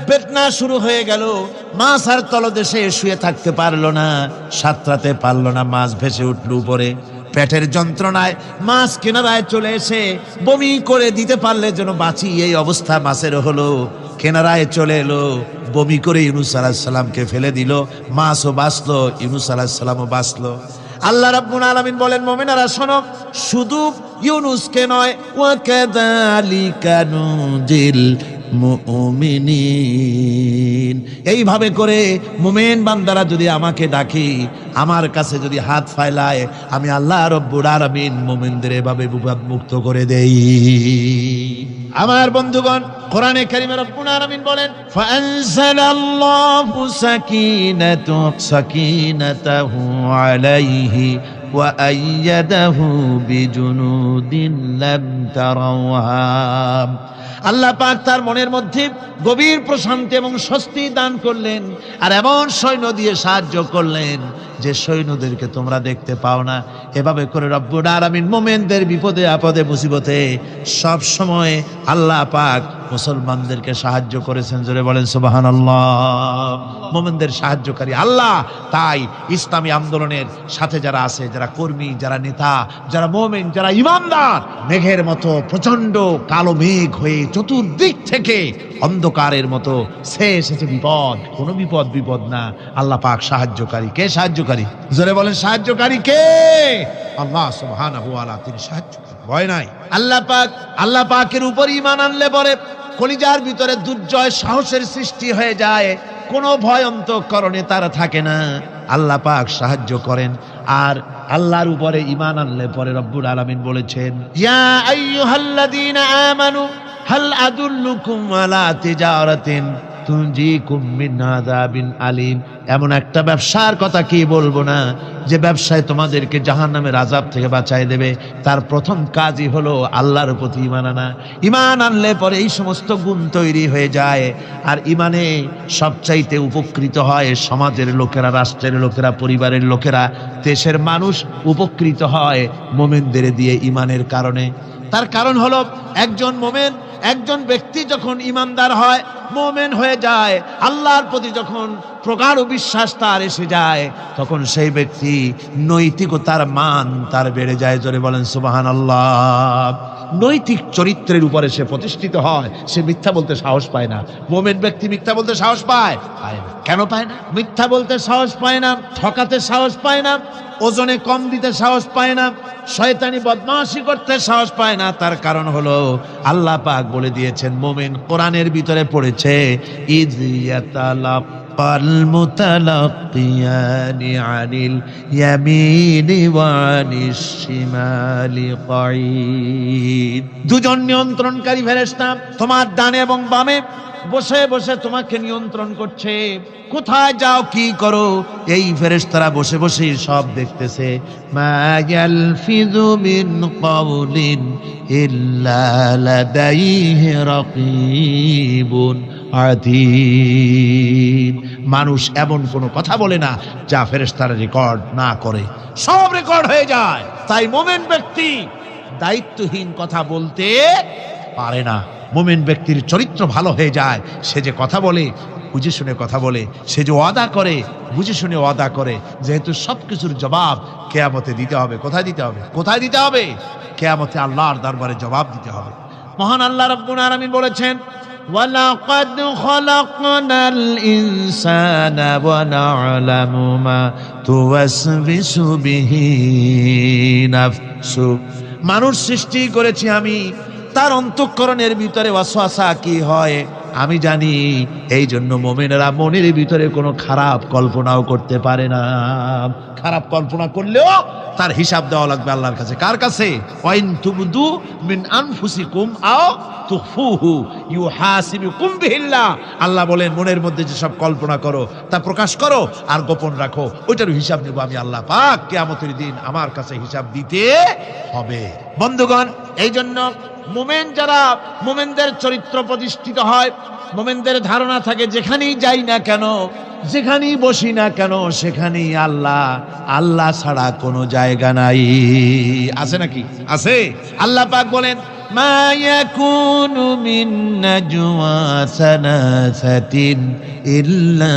বেদনা শুরু হয়ে গেল, মাছ আর তলদেশে শুয়ে থাকতে পারলো না, সাঁতরাতে পারলো না, মাছ ভেসে উঠল উপরে। পেটের যন্ত্রণায় মাছ কিনারায় চলে এসে বমি করে দিতে পারলে যেন বাঁচি, এই অবস্থা মাছের হলো। কিনারায় চলে এলো, বমি করে ইউনূস আলাইহিস সালামকে ফেলে দিল, মাছও বাঁচলো, ইউনূস আলাইহিস সালামও বাঁচলো। আল্লাহ রাব্বুল আলামিন বলেন, মুমিনেরা শোনো, শুধু ইউনূসকে নয়, ওয়া কাযালিকা নুনজিল মুমিনিন। এইভাবে করে মুমিন বান্দারা যদি আমাকে ডাকে, আমার কাছে যদি হাত ফাইলায়, আমি আল্লাহ রব্বুল আলামিন মুমিনদের এভাবে বিপদ মুক্ত করে দেই। আমার বন্ধুগণ, কোরআনে কারীমে রব্বুল আলামিন বলেন, ফাআনজালাল্লাহু সাকিনাতাহু আলাইহি ওয়া আইয়াদাহু বিজুনুদিন লাম তারাওহা। আল্লাহ পাক তার মনের মধ্যে গভীর প্রশান্তি এবং স্বস্তি দান করলেন, আর এমন সৈন্য দিয়ে সাহায্য করলেন যে সৈন্যদেরকে তোমরা দেখতে পাও না। এভাবে করে রব্বুল আলামিন মুমিনদের বিপদে আপদে মুসিবতে সব সময় আল্লাহ পাক মুসলমানদেরকে সাহায্য করেছেন। জোরে বলেন সুবহানাল্লাহ। মুমিনদের সাহায্যকারী আল্লাহ। তাই ইসলামী আন্দোলনের সাথে যারা আছে, যারা কর্মী, যারা নেতা, যারা মুমিন, যারা ইমানদার, মেঘের মতো প্রচন্ড কালো মেঘ হয়ে চতুর্দিক থেকে অন্ধকারের মতো সে এসেছে বিপদ, কোনো বিপদ না। আল্লাহ পাক সাহায্যকারী। কে সাহায্যকারী? জোরে বলেন, সাহায্যকারী কে? আল্লাহ সুবহানাহু ওয়া তাআলা, তিনি সাহায্যকারী, ভয় নাই। আল্লাহ পাকের উপর ঈমান আনলে পরে কলিজার ভিতরে দুর্জয় সাহসের সৃষ্টি হয়ে যায়, কোনো ভয় অন্তঃকরণে তার থাকে না। আল্লাহ পাক সাহায্য করেন। আর আল্লাহর উপরে ঈমান আনলে পরে রব্বুল আলামিন বলেছেন, ইয়া আইয়ুহাল্লাযীনা আমানু হাল আদুল্লুকুম আলা তিজারাতিন তুনজিকুম মিন আযাবিন আলীম। এমন একটা ব্যবসার কথা কি বলবো না, যে ব্যবসায় তোমাদেরকে জাহান্নামের আযাব থেকে বাঁচায় দেবে। তার প্রথম কাজই হলো আল্লাহর প্রতি ঈমান আনা। ঈমান আনলে পরে এই সমস্ত গুণ তৈরি হয়ে যায়। আর ঈমানে সবচাইতে উপকৃত হয় সমাজের লোকেরা, রাষ্ট্রের লোকেরা, পরিবারের লোকেরা, দেশের মানুষ উপকৃত হয় মুমিনদের দিয়ে ঈমানের কারণে। তার কারণ হলো, একজন মুমিন, একজন ব্যক্তি যখন ঈমানদার হয়, মুমিন হয়ে যায়, আল্লাহর প্রতি যখন প্রগাঢ় বিশ্বাস তার এসে যায়, তখন সেই ব্যক্তি নৈতিকতার মান তার বেড়ে যায়। জোরে বলেন সুবহানাল্লাহ। নৈতিক চরিত্রের উপরে সে প্রতিষ্ঠিত হয়, সে মিথ্যা বলতে সাহস পায় না। মুমিন ব্যক্তি মিথ্যা বলতে সাহস পায়? পায় না। কেন পায় না? মিথ্যা বলতে সাহস পায় না, ঠকাতে সাহস পায় না, ওজনে কম দিতে সাহস পায় না, শয়তানি বদমাশি করতে সাহস পায় না। তার কারণ হলো আল্লাহ পাক বলে দিয়েছেন, মুমিন কোরআনের ভিতরে পড়েছে, ইয ইয়াতালাক্কা والمتلقيان عن اليمين وعن الشمال قعيد দুজন নিয়ন্ত্রণকারী ফেরেশতা তোমার ডানে এবং বামে বসে বসে তোমাকে নিয়ন্ত্রণ করছে, কোথায় যাও কি করো এই ফেরেশতারা বসে বসে সব দেখতেছে। মা ইয়ালফিযু মিন কাওলিন ইল্লা লাদাইহি রাকীবুন আতীদ। মানুষ এমন কোনো কথা বলে না যা ফেরেশতারা রেকর্ড না করে, সব রেকর্ড হয়ে যায়। তাই মুমিন ব্যক্তি দায়িত্বহীন কথা বলতে পারে না। মুমিন ব্যক্তির চরিত্র ভালো হয়ে যায়, সে যে কথা বলে বুঝে শুনে কথা বলে, সে যে ওয়াদা করে বুঝে শুনে ওয়াদা করে, যেহেতু সবকিছুর জবাব কিয়ামতে দিতে হবে। কোথায় দিতে হবে? কোথায় দিতে হবে? কিয়ামতে আল্লাহর দরবারে জবাব দিতে হবে। মহান আল্লাহ রাব্বুল আলামিন বলেছেন, ওয়ালাকাদ খালাকনাল ইনসানা ওয়া না'লামু মা তুওয়াসবিসু বিহি নাফসু। মানুষ সৃষ্টি করেছি আমি, তার অন্তঃকরণের ভিতরে ওয়াসওয়াসা কি হয় আমি জানি। এই জন্য মুমিনেরা মনের ভিতরে কোনো খারাপ কল্পনাও করতে পারে না। খারাপ কল্পনা করলেও তার হিসাব দেওয়া লাগবে আল্লাহর কাছে। কার কাছে? ওয়াইন তুবদু মিন আনফুসিকুম আও তুখফুহু ইউহাসিবুকুম বিহিল্লাহ। আল্লাহ বলেন, মনের মধ্যে যে সব কল্পনা করো তা প্রকাশ করো আর গোপন রাখো, ওইটার হিসাব নেব আমি আল্লাহ পাক। কিয়ামতের দিন আমার কাছে হিসাব দিতে হবে। বন্ধুগণ, এই জন্য মুমিন যারা, মুমিনদের চরিত্র প্রতিষ্ঠিত হয়, মুমিনদের ধারণা থাকে যেখানেই যাই না কেন, যেখানেই বসি না কেন, সেখানেই আল্লাহ, আল্লাহ ছাড়া কোনো জায়গা নাই। আছে নাকি? আছে। আল্লাহ পাক বলেন, মা ইয়াকুনু মিন নাজওয়া সালাসাতিন ইল্লা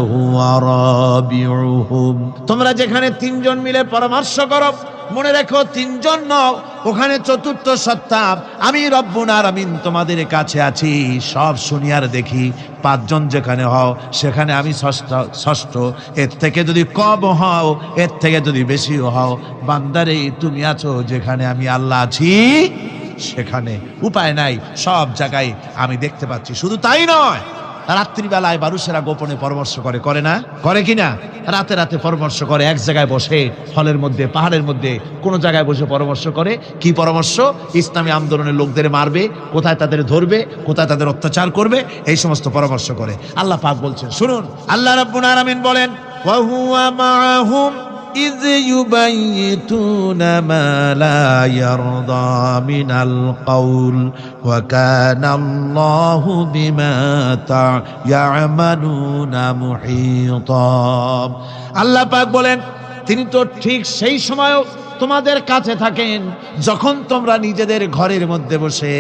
হুয়া রাবিউহুম। তোমরা যেখানে তিনজন মিলে পরামর্শ করো, মনে রেখো তিনজন নও, ওখানে চতুর্থ সত্তা আমি রব্বুল আলামিন তোমাদের কাছে আছি। সব শুনি আর দেখি। পাঁচজন যেখানে হও সেখানে আমি ষষ্ঠ। এর থেকে যদি কম হও, এর থেকে যদি বেশিও হও, বান্দারে তুমি আছো যেখানে আমি আল্লাহ আছি সেখানে। উপায় নাই, সব জায়গায় আমি দেখতে পাচ্ছি। শুধু তাই নয়, রাত্রিবেলায় মানুষেরা গোপনে পরামর্শ করে, করে না? করে কিনা? রাতে রাতে পরামর্শ করে, এক জায়গায় বসে, হলের মধ্যে, পাহাড়ের মধ্যে, কোনো জায়গায় বসে পরামর্শ করে। কি পরামর্শ? ইসলামী আন্দোলনের লোকদের মারবে, কোথায় তাদের ধরবে, কোথায় তাদের অত্যাচার করবে, এই সমস্ত পরামর্শ করে। আল্লাহ পাক বলছেন, শুনুন, আল্লাহ রাব্বুল আলামিন বলেন, ওয়া হুয়া মাআহুম إذ يبيتون ما لا يرضى من القول وكان الله بما يعملون محيطا। আল্লাহ পাক বলেন, তিনি তো ঠিক সেই সময়ও তোমাদের কাছে থাকেন যখন তোমরা নিজেদের ঘরের মধ্যে বসে,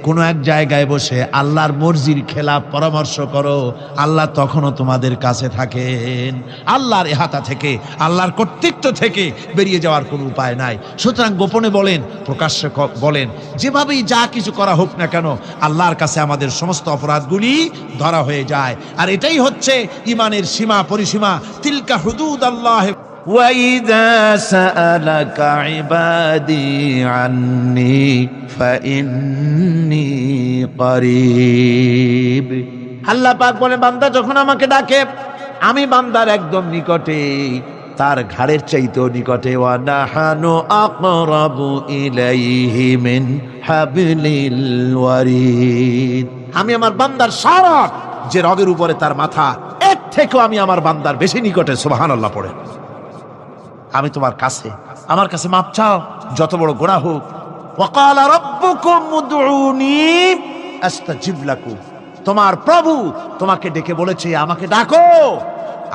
কোনো এক জায়গায় বসে আল্লাহর মর্জির খেলাফ পরামর্শ করো। আল্লাহ তখনও তোমাদের কাছে থাকেন। আল্লাহর ইহাতা থেকে, আল্লাহর কর্তৃত্ব থেকে বেরিয়ে যাওয়ার কোনো উপায় নাই। সুতরাং গোপনে বলেন, প্রকাশ্যে বলেন, যেভাবেই যা কিছু করা হোক না কেন, আল্লাহর কাছে আমাদের সমস্ত অপরাধগুলি ধরা হয়ে যায়। আর এটাই হচ্ছে ইমানের সীমা পরিসীমা। তিলকা হুদুদাল্লাহ। وَإِذَا سَأَلَكَ عِبَادِي عَنِّي فَإِنِّي قَرِيبٌ। আল্লাহ পাক বলে, বান্দা যখন আমাকে ডাকে, আমি বান্দার একদম নিকটে, তার ঘাড়ের চাইতেও নিকটে। ওয়া নাহানু আকরাবু ইলাইহি মিন হাবলিল ওয়ারিদ। আমি আমার বান্দার সারা যে রগের উপরে তার মাথা, এর থেকেও আমি আমার বান্দার বেশি নিকটে। সুবহানাল্লাহ পড়ে। আমি তোমার কাছে, আমার কাছে মাপ চাও, যত বড় গুনাহ হোক। ওয়াকালা রাব্বুকুম উদউনি আস্তাজিব লাকুম। তোমার প্রভু তোমাকে ডেকে বলেছে, আমাকে ডাকো,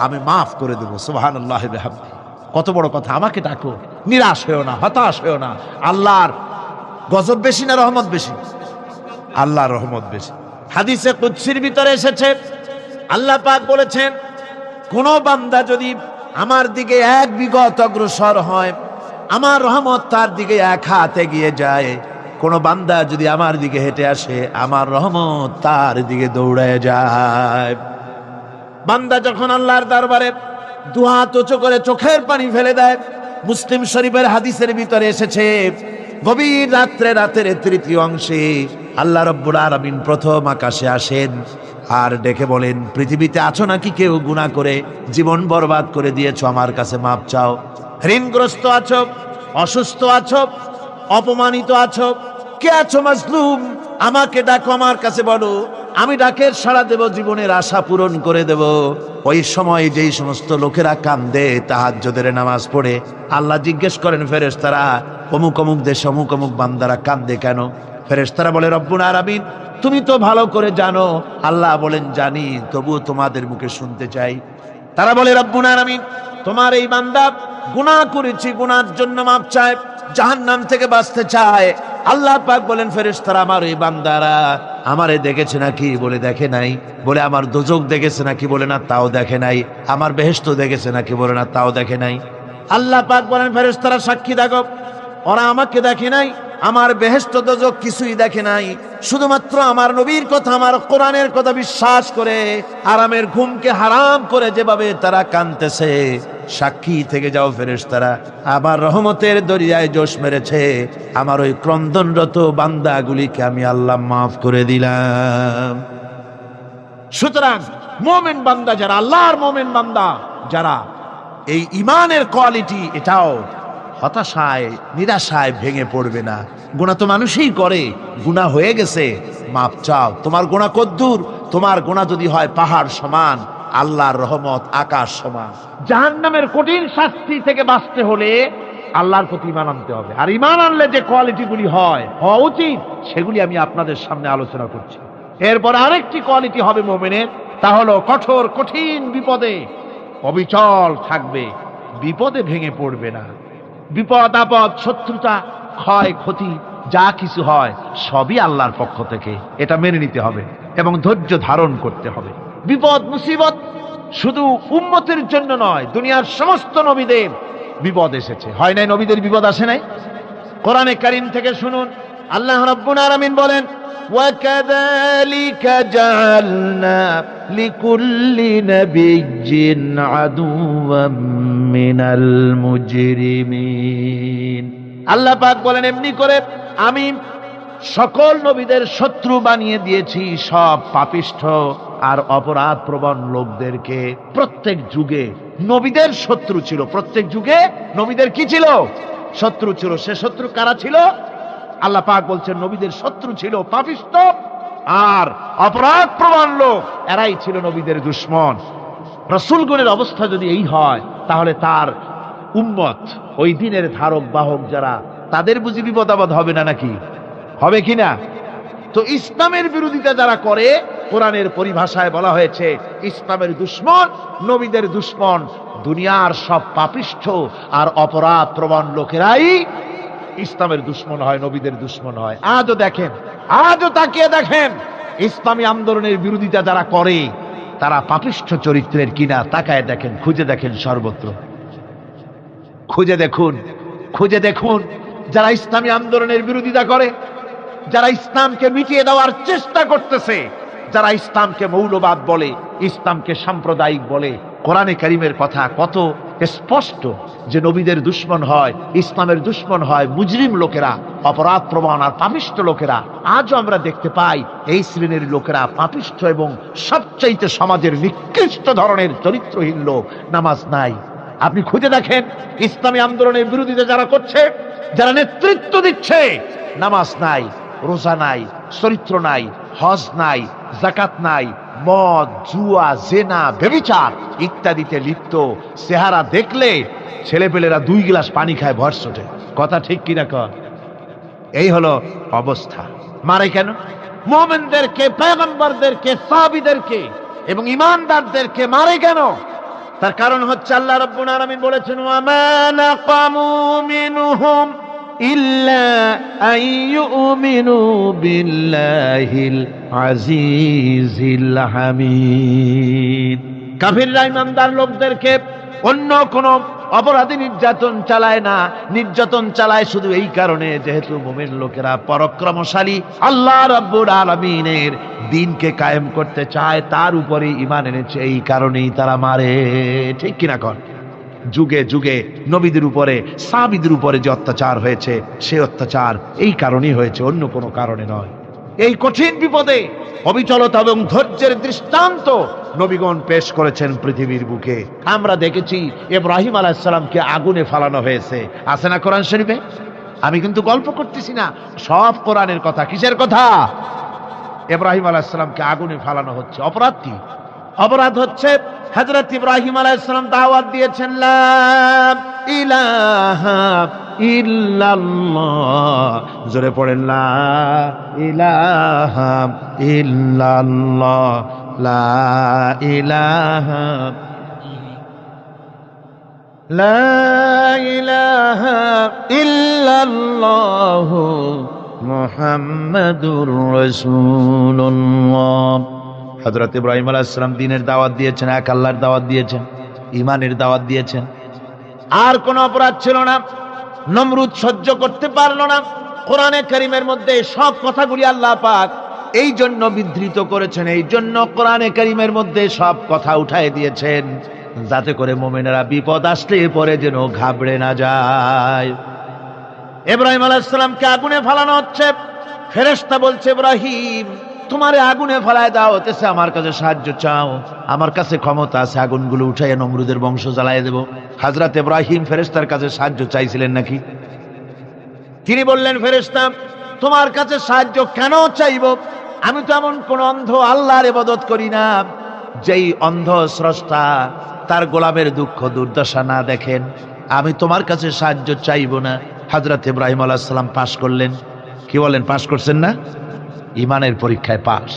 আমি মাফ করে দেব। সুবহানাল্লাহ বিহামদি। কত বড় কথা! আমাকে ডাকো, নিরাশ হয়েও না, হতাশ হয়েও না। আল্লাহর গজব বেশি না রহমত বেশি? আল্লাহর রহমত বেশি। হাদিসে কুদসির ভিতরে এসেছে, আল্লাহ পাক বলেছেন, কোন বান্দা যদি আমার দিকে এক বিগত অগ্রসর হয়, আমার রহমত তার দিকে এক হাত এগিয়ে যায়। কোন বান্দা যদি আমার দিকে হেঁটে আসে, আমার রহমত তার দিকে দৌড়ায় যায়। বান্দা যখন আল্লাহর দরবারে দুহাত উঁচু করে চোখের পানি ফেলে দেয়, মুসলিম শরীফের হাদিসের ভিতরে এসেছে, গভীর রাত্রে, রাতের তৃতীয় অংশে আল্লাহ রাব্বুল আলামিন প্রথম আকাশে আসেন। আর ডেকে বলেন, পৃথিবীতে আছো নাকি কেউ গুনাহ করে জীবন বরবাদ করে দিয়েছো, আমার কাছে মাপ চাও। ঋণগ্রস্ত আছো, অসুস্থ আছো, অপমানিত আছো, কে আছো মাজলুম, আমাকে ডাকো, আমার কাছে বলো, আমি ডাকের সাড়া দেব, জীবনের আশা পূরণ করে দেব। ওই সময় যেই সমস্ত লোকেরা কান্দে তাহাজ্জুদের নামাজ পড়ে, আল্লাহ জিজ্ঞেস করেন ফেরেশতারা, অমুক অমুক দেশ অমুক অমুক বান্দারা কান্দে কেন? ফেরেশতারা বলে, রব্বুল আলামিন তুমি তো ভালো করে জানো। আল্লাহ বলেন, জানি, তবুও তোমাদের মুখে শুনতে চাই। তারা বলে, রব্বুল আলামিন তোমার এই বান্দা গুনাহ করেছি, গুনার জন্য মাপ চায়, জাহান্নাম থেকে বাঁচতে চায়। আল্লাহ পাক বলেন, ফেরেশতারা আমার এই বান্দারা আমারে দেখেছে নাকি? বলে দেখে নাই। বলে আমার দোজখ দেখেছে নাকি? বলে না, তাও দেখে নাই। আমার বেহেশত দেখেছে নাকি? বলে না, তাও দেখে নাই। আল্লাহ পাক বলেন, ফেরেশতারা সাক্ষী থাকো, ওরা আমাকে দেখে নাই, আমার বেহেশত দোজখ কিছুই দেখে নাই, শুধুমাত্র আমার নবীর কথা, আমার কোরআনের কথা বিশ্বাস করে আরামের ঘুমকে হারাম করে যেভাবে তারা কাঁদতেছে, সাক্ষী থেকে যাও ফেরেশতারা, আমার রহমতের দরিয়ায় জোশ মেরেছে, আমার ওই ক্রন্দনরত বান্দাগুলিকে আমি আল্লাহ মাফ করে দিলাম। সুতরাং মুমিন বান্দা যারা, আল্লাহর মুমিন বান্দা যারা, এই ইমানের কোয়ালিটি, এটাও হতাশায় নিরাশায় ভেঙে পড়বে না। গুনাহ তো মানুষই করে, গুনাহ হয়ে গেছে, মাপ চাও। তোমার গুনাহ কদ্দুর? তোমার গুনাহ যদি হয় পাহাড় সমান, আল্লাহর রহমত আকাশ সমান। জাহান্নামের কঠিন শাস্তি থেকে বাঁচতে হলে আল্লাহর প্রতি ঈমান আনতে হবে। আর ঈমান আনলে যে কোয়ালিটিগুলি হওয়া উচিত, সেগুলি আমি আপনাদের সামনে আলোচনা করছি। এরপর আরেকটি কোয়ালিটি হবে মুমিনের, তা হলো কঠোর কঠিন বিপদে অবিচল থাকবে, বিপদে ভেঙে পড়বে না। বিপদ আপদ, শত্রুতা, ক্ষয় ক্ষতি যা কিছু হয় সবই আল্লাহর পক্ষ থেকে, এটা মেনে নিতে হবে এবং ধৈর্য ধারণ করতে হবে। বিপদ মুসিবত শুধু উম্মতের জন্য নয়, দুনিয়ার সমস্ত নবীদের বিপদ এসেছে, হয় নাই? নবীদের বিপদ আসে নাই? কোরআনে কারীম থেকে শুনুন, আল্লাহ রাব্বুল আলামিন বলেন, وَكَذَلِكَ جَعَلْنَا لِكُلِّ نَبِيٍّ عَدُوًّا مِّنَ الْمُجْرِمِينَ। আল্লাহ পাক বলেন, এমনি করে আমি সকল নবীদের শত্রু বানিয়ে দিয়েছি সব পাপিষ্ঠ আর অপরাধ প্রবণ লোকদেরকে। প্রত্যেক যুগে নবীদের শত্রু ছিল, প্রত্যেক যুগে নবীদের কি ছিল? শত্রু ছিল। সে শত্রু কারা ছিল? আল্লাহ পাক বলছেন, নবীদের শত্রু ছিল পাপিষ্ঠ আর অপরাধ প্রবণ লোক, এরাই ছিল নবীদের দুশমন। রাসূলগণের অবস্থা যদি এই হয়, তাহলে তার উম্মত, ওই দিনের ধারক বাহক যারা, তাদের বুঝি বিপদ আপদ হবে না? নাকি হবে কিনা? তো ইসলামের বিরোধিতা যারা করে, কোরআনের পরিভাষায় বলা হয়েছে ইসলামের দুশমন, নবীদের দুশমন। দুনিয়ার সব পাপিষ্ঠ আর অপরাধ প্রবণ লোকেরাই ইসলামের দুশমন হয়, নবীদের দুশমন হয়। আজও দেখেন, আজও তাকিয়ে দেখেন, ইসলামী আন্দোলনের বিরোধিতা যারা করে, তারা পাপিষ্ঠ চরিত্রের কিনা তাকায় দেখেন, খুঁজে দেখেন, সর্বত্র খুঁজে দেখুন, খুঁজে দেখুন। যারা ইসলামী আন্দোলনের বিরোধিতা করে, যারা ইসলামকে মিটিয়ে দেওয়ার চেষ্টা করতেছে, যারা ইসলামকে মৌলবাদ বলে, ইসলামকে সাম্প্রদায়িক বলে, কোরআনে কারীমের কথা কত স্পষ্ট যে নবীদের দুশমন হয়, ইসলামের দুশমন হয় মুজরিম লোকেরা, অপরাধ প্রবণ আর পাপিষ্ঠ লোকেরা। আজও আমরা দেখতে পাই এই শ্রেণীর লোকেরা পাপিষ্ঠ এবং সবচাইতে সমাজের নিকৃষ্ট ধরনের চরিত্রহীন লোক। নামাজ নাই। আপনি খুঁজে দেখেন, ইসলামী আন্দোলনের বিরোধিতা যারা করছে, যারা নেতৃত্ব দিচ্ছে, নামাজ নাই, রোজা নাই, চরিত্র নাই, হজ নাই, যাকাত নাই, মদ, জুয়া, জেনা, ব্যভিচার ইত্যাদিতে লিপ্ত। চেহারা দেখলে ছেলেপেলেরা 2 গ্লাস পানি খায় ভরসটে। কথা ঠিক কিনা কর? এই হলো অবস্থা। মারে কেন? মুমিনদেরকে, পয়গম্বরদেরকে, সাহাবীদেরকে এবং ঈমানদারদেরকে মারে কেন? তার কারণ হচ্ছে আল্লাহ রাব্বুল আলামিন বলেছেন, ওয়া মা নাকামু মিনহুম ইল্লা আন ইউমিনু বিল্লাহিল আজিজিল হামিদ। কাফিররা ঈমানদার লোকদেরকে অন্য কোন অপরাধী নির্যাতন চালায় না, নির্যাতন চালায় শুধু এই কারণে, যেহেতু মুমিন লোকেরা পরাক্রমশালী, আল্লাহ রাব্বুল আলামিনের দ্বীনকে কায়েম করতে চায়, তার উপরে ঈমান এনেছে, এই কারণেই তারা মারে। ঠিক কিনা কর? যুগে যুগে নবীদের উপরে, সাহাবীদের উপরে যে অত্যাচার হয়েছে, সে অত্যাচার এই কারণেই হয়েছে, অন্য কোনো কারণে নয়। এই কঠিন বিপদে অবিচলতা এবং ধৈর্যের দৃষ্টান্ত নবীগণ পেশ করেছেন পৃথিবীর বুকে। আমরা দেখেছি ইব্রাহিম আলাইহিস সালামকে আগুনে ফালানো হয়েছে, আছে না কোরআন শরীফে? আমি কিন্তু গল্প করতেছি না, সব কোরআনের কথা। কিসের কথা? ইব্রাহিম আলাইহিস সালামকে আগুনে ফালানো হচ্ছে। অপরাধ কি? অপরাধ হচ্ছে হযরত ইব্রাহিম আলাইহিস সালাম দাওয়াত দিয়েছেন লা ইলাহা ইল্লাল্লাহ। জোরে পড়েন লা ইলাহা ইল্লাল্লাহ, লা ইলাহা লা ইলাহা ইল্লাল্লাহ মুহাম্মাদুর রাসূলুল্লাহ। হযরত ইব্রাহিম আলাইহিস সালাম দ্বীনের দাওয়াত দিয়েছেন, এক আল্লাহর দাওয়াত দিয়েছেন, ঈমানের দাওয়াত দিয়েছেন। আর কোনো অপরাধ ছিল না। নমরুদ সহ্য করতে পারল না। কোরআনে কারীমের মধ্যে সব কথাগুলি আল্লাহ পাক এই জন্য বিধৃত করেছেন, এই জন্য কোরআনে কারীমের মধ্যে সব কথা উঠায় দিয়েছেন, যাতে করে মুমিনেরা বিপদ আসলে পরে যেন ঘাবড়ে না যায়। ইব্রাহিম আলাইহিস সালামকে আগুনে ফালানো হচ্ছে। ফেরেশতা বলছে, ইব্রাহিম তোমারে আগুনে ফালায় দাও, হতেছে আমার কাছে সাহায্য চাও, আমার কাছে ক্ষমতা আছে, আগুনগুলো উঠাইয়া নমরুদের বংশ জ্বালায় দেব। হযরত ইব্রাহিম ফেরেশতার কাছে সাহায্য চাইছিলেন নাকি? তিনি বললেন, ফেরেশতা তোমার কাছে সাহায্য কেন চাইব? আমি তো এমন কোন অন্ধ আল্লাহর ইবাদত করি না যেই অন্ধ স্রষ্টা তার গোলামের দুঃখ দুর্দশা না দেখেন। আমি তোমার কাছে সাহায্য চাইব না। হযরত ইব্রাহিম আলাইহিস সালাম পাশ করলেন। কি বলেন, পাশ করছেন না? ঈমানের পরীক্ষায় পাশ।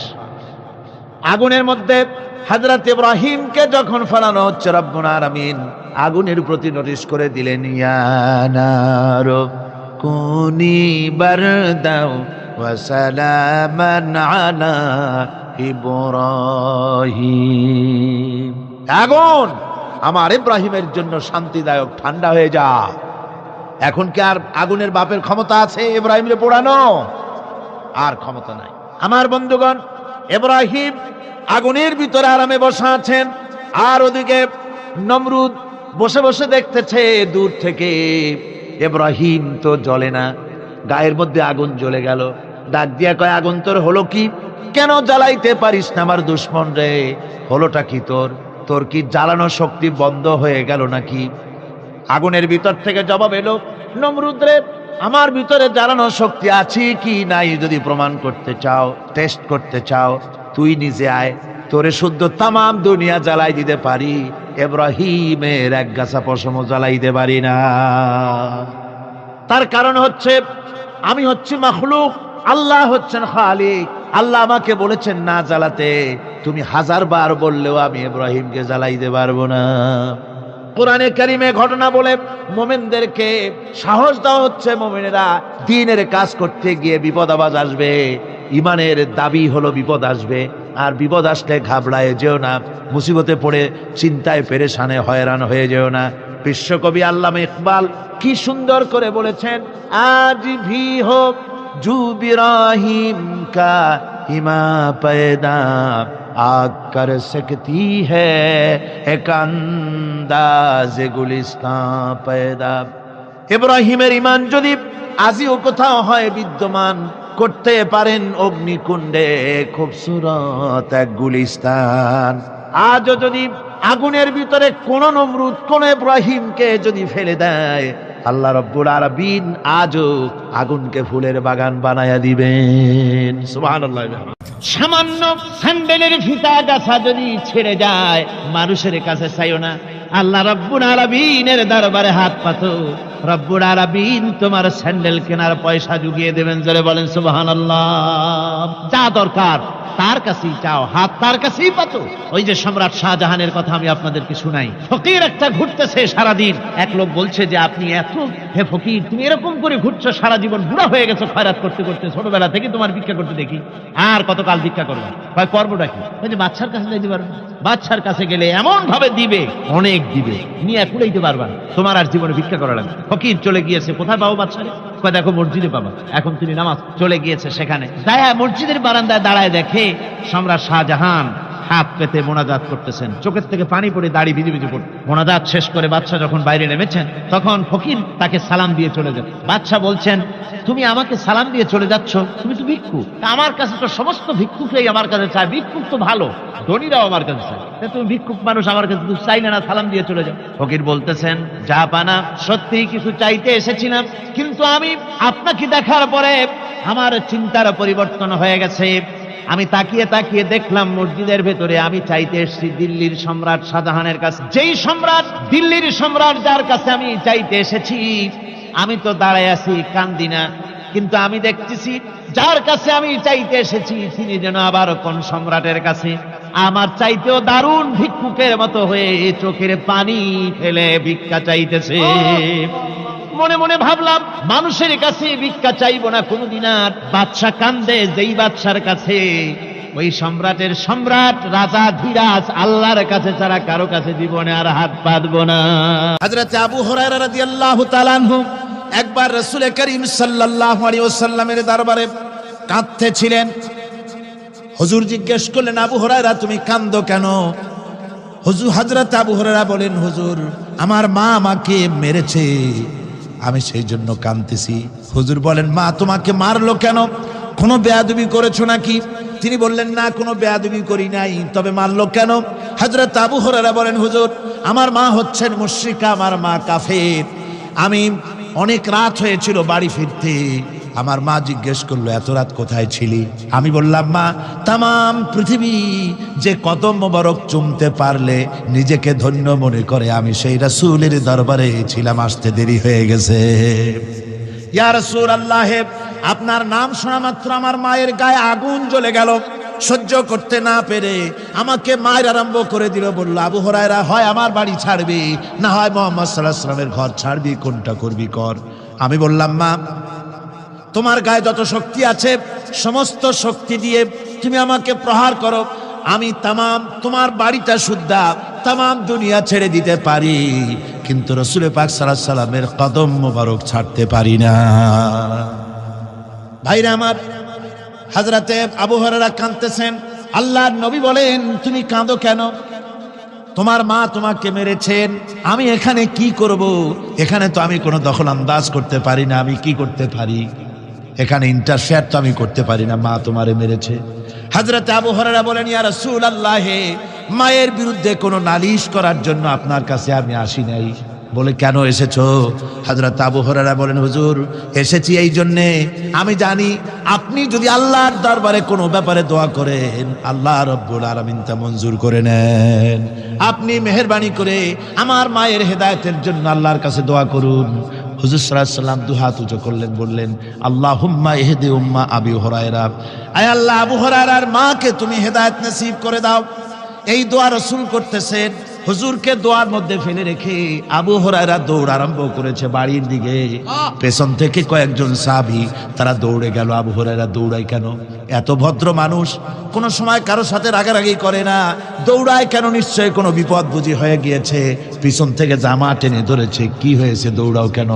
আগুনের মধ্যে হযরত ইব্রাহিমকে যখন ফেলানো হচ্ছে, রব্বুল আলামিন আগুনের প্রতি নোটিশ করে দিলেন, ইয়া নারু কুনি বারদাও ওয়া সালামান আলা ইব্রাহিম। আগুন আমার ইব্রাহিমের জন্য শান্তিদায়ক ঠান্ডা হয়ে যা। এখন কি আর আগুনের বাপের ক্ষমতা আছে ইব্রাহিমকে পোড়ানো? আর ক্ষমতা নাই। আমার বন্ধুগণ, ইব্রাহিম আগুনের ভিতরে আরামে বসা আছেন, আর ওদিকে নমরুদ বসে বসে দেখতেছে দূর থেকে। ইব্রাহিম তো জ্বলে না, গায়ের মধ্যে আগুন জ্বলে গেল। ডাক দিয়া কয়, আগুন তোর হলো কি? কেন জ্বালাইতে পারিস না আমার দুশমন রে? হলোটা কি তোর? তোর কি জ্বালানো শক্তি বন্ধ হয়ে গেল নাকি? আগুনের ভিতর থেকে জবাব এলো, নমরুদ রে, আমার ভিতরে জ্বালানো শক্তি আছে কি নাই যদি প্রমাণ করতে চাও, টেস্ট করতে চাও, তুই নিজে আয়, তোরে শুদ্ধ তামাম দুনিয়া জ্বালাই দিতে পারি, ইব্রাহিমের এক গাছা পশমও জ্বালাই দিতে পারি না। তার কারণ হচ্ছে আমি হচ্ছি মাখলুক, আল্লাহ হচ্ছেন খালিক। আল্লাহ আমাকে বলেছেন না জ্বালাতে, তুমি 1000 বার বললেও আমি ইব্রাহিমকে জ্বালাইতে পারবো না। কোরআনে কারিমে ঘটনা বলে মুমিনদেরকে সাহস দেওয়া হচ্ছে, মুমিনেরা দ্বীনের কাজ করতে গিয়ে বিপদ আবাজ আসবে, ঈমানের দাবি হলো বিপদ আসবে, আর বিপদ আসলে ঘাবড়ায় যেও না, মুসিবতে পড়ে চিন্তায় পেরেশানে হয়রান হয়ে যেও না। বিশ্বকবি আল্লামা ইকবাল কি সুন্দর করে বলেছেন, আজ ভি হো জু ইব্রাহিম কা ইমা पैदा आग कर सकती है एक अंदाज गुलिस्तां पैदा। ইব্রাহিমের ঈমান যদি আজিও কোথাও হয় বিদ্যমান, করতে পারেন অগ্নিকুণ্ডে খুবসুরত এক গুলিস্তান। আজও যদি আগুনের ভিতরে কোন নমরুদ কোন ইব্রাহিমকে যদি ফেলে দেয়, আল্লাহ রাব্বুল আলামিন আজও আগুনকে ফুলের বাগান বানায়া দিবেন। সুবহানাল্লাহ। সামান্য স্যান্ডেলের ফিতা গাছা যদি ছেড়ে যায়, মানুষের কাছে চাইও না, আল্লাহ রাব্বুল আলামিনের দরবারে হাত পাতো, রব্বুল আলামিন তোমার স্যান্ডেল কেনার পয়সা জুগিয়ে দেবেন। জোরে বলেন সুবহানাল্লাহ। যা দরকার তার কাছেই চাও, হাত তার কাছেই পাতো। ওই যে সম্রাট শাহজাহানের কথা আমি আপনাদেরকে শুনাই। ফকির একটা ঘুরতেছে সারাদিন, এক লোক বলছে যে আপনি এত, হে ফকির তুমি এরকম করে ঘুরছো সারা জীবন, বুড়া হয়ে গেছো খয়রাত করতে করতে, ছোটবেলা থেকে তোমার ভিক্ষা করতে দেখি, আর কতকাল ভিক্ষা করবে? ভাই করবোটা কি? ওই যে বাচ্চার কাছে যাইতে পারবে, বাচ্চার কাছে গেলে এমন ভাবে দিবে, অনেক দিবে, নিয়ে কুলাইতে পারবা, তোমার আর জীবনে ভিক্ষা করা লাগবে। ফকির চলে গিয়েছে, কোথায় পাবো বাচ্চারে? দেখো মসজিদে পাবা। এখন তিনি নামাজ চলে গিয়েছে, সেখানে মসজিদের বারান্দায় দাঁড়ায় দেখে সম্রাট শাহজাহান
হাত পেতে মোনাজাত করতেছেন, চোখের থেকে পানি পড়ে দাড়ি ভিজে ভিজে পড়ে। মোনাজাত শেষ করে বাদশা যখন বাইরে নেমেছেন, তখন ফকির তাকে সালাম দিয়ে চলে যান। বাদশা বলছেন, তুমি আমাকে সালাম দিয়ে চলে যাচ্ছ, তুমি তো ভিক্ষুক। আমার কাছে তো সমস্ত ভিক্ষুকই আমার কাছে চায়, ভিক্ষুক তো ভালো, ধনীরাও আমার কাছে চায়, তুমি ভিক্ষুক মানুষ আমার কাছে তুমি চাইলে না, সালাম দিয়ে চলে যাও। ফকির বলতেছেন, যা পানা সত্যি কিছু চাইতে এসেছিলাম, কিন্তু আমি আপনাকে দেখার পরে আমার চিন্তার পরিবর্তন হয়ে গেছে। আমি তাকিয়ে তাকিয়ে দেখলাম মসজিদের ভেতরে আমি চাইতে এসেছি দিল্লির সম্রাট শাহজাহানের কাছে। যেই সম্রাট, দিল্লির সম্রাট যার কাছে আমি চাইতে এসেছি, আমি তো দাঁড়ায় আছি কান্দি না, কিন্তু আমি দেখতেছি যার কাছে আমি চাইতে এসেছি তিনি যেন আবার কোন সম্রাটের কাছে আমার চাইতেও দারুণ ভিক্ষুকের মতো হয়ে চোখের পানি ফেলে ভিক্ষা চাইতেছে। মনে মনে ভাবলাম, মানুষের কাছে ভিক্ষা চাইবো না কোনদিন আর। বাদশা কান্দে, যেই বাদশার কাছে ওই সম্রাটের সম্রাট রাজা ধীরাজ আল্লাহর কাছে ছাড়া কারো কাছে জীবনে আর হাত পাতবো না।
হযরত আবু হুরায়রা রাদিয়াল্লাহু তাআলা আনহু একবার রাসূল করিম সাল্লাল্লাহু আলাইহি ওয়াসাল্লামের দরবারে কাঁদতেছিলেন। হুজুর জিজ্ঞেস করলেন, আবু হুরায়রা তুমি কাঁদো কেন? হযরত আবু হুরায়রা বলেন, হুজুর আমার মা আমাকে মেরেছে, আমি সেই জন্য কাঁদতেছি। হুজুর বলেন, মা তোমাকে মারলো কেন? কোনো বেয়াদবি করেছো নাকি? তিনি বললেন, না কোনো বেয়াদবি করি নাই, তবে মারলো কেন? হযরত আবু হুরায়রা বলেন, হুজুর আমার মা হচ্ছেন মুশরিকা, আমার মা কাফের। আমি অনেক রাত হয়েছিল বাড়ি ফিরতে, আমার মা জিজ্ঞেস করলো এত রাত কোথায় ছিলি? আমি বললাম, মা তাম পৃথিবী যে কদম মোবারক চুমতে পারলে নিজেকে ধন্য মনে করে, আমি সেই রাসূলের দরবারে ছিলাম, আসতে দেরি হয়ে গেছে। ইয়া রাসূলুল্লাহ, আপনার নাম শোনা মাত্র আমার মায়ের গায়ে আগুন জ্বলে গেল। সহ্য করতে না পেরে আমাকে মায়ের আরম্ভ করে দিল। বলল, আবু হুরায়রা হয় আমার বাড়ি ছাড়বি, না হয় মুহাম্মদ সাল্লাল্লাহু আলাইহি ওয়াসাল্লামের ঘর ছাড়বি, কোনটা করবি কর। আমি বললাম, মা তোমার গায়ে যত শক্তি আছে সমস্ত শক্তি দিয়ে তুমি আমাকে প্রহার করো, আমি তামাম তোমার বাড়িটা সুদ্ধা তামাম দুনিয়া ছেড়ে দিতে পারি, কিন্তু রাসূল পাক সাল্লাল্লাহু আলাইহি ওয়াসাল্লামের কদম মোবারক ছাড়তে পারি না। ভাইরা আমার, হযরতে আবু হুরায়রা কাঁদতেছেন। আল্লাহর নবী বলেন, তুমি কাঁদো কেন? তোমার মা তোমাকে মেরেছেন, আমি এখানে কি করব? এখানে তো আমি কোনো দখল আন্দাজ করতে পারি না, আমি কি করতে পারি? এখানে ইন্টারফেয়ার তো আমি করতে পারি না, মা তোমারে মেরেছে। হযরত আবু হুরায়রা বলেন, ইয়া রাসূলুল্লাহ, মায়ের বিরুদ্ধে কোনো নালিশ করার জন্য আপনার কাছে আমি আসি নাই। বলে, কেন এসেছো? হযরত আবু হুরায়রা বলেন, হুজুর এসেছি এই জন্যে, আমি জানি আপনি যদি আল্লাহর দরবারে কোনো ব্যাপারে দোয়া করেন, আল্লাহ রাব্বুল আলামিন তা মঞ্জুর করে নেন। আপনি মেহেরবানি করে আমার মায়ের হেদায়েতের জন্য আল্লাহর কাছে দোয়া করুন। হুজুর সাল্লাল্লাহু আলাইহি ওয়াসাল্লাম দুহাত উঁচু করলেন, বললেন, আল্লাহুম্মা ইহদি উম্মা আবি হুরায়রা, আয় আল্লাহ আবু হুরায়রার মাকে তুমি হেদায়েত নসিব করে দাও। এই দোয়া রাসূল করতেছেন। হুজুরকে দোয়ার মধ্যে ফেলে রেখে আবু হুরায়রা দৌড় আরম্ভ করেছে বাড়ির দিকে। পেছন থেকে কয়েকজন সাহাবী তারা দৌড়ে গেল। আবু হুরায়রা দৌড়ায় কেন? এত ভদ্র মানুষ, কোনো সময় কারোর সাথে রাগারাগি করে না, দৌড়ায় কেন? নিশ্চয়ই কোনো বিপদ বুঝি হয়ে গিয়েছে, পিছন থেকে জামা টেনে ধরেছে, কি হয়েছে, দৌড়াও কেন?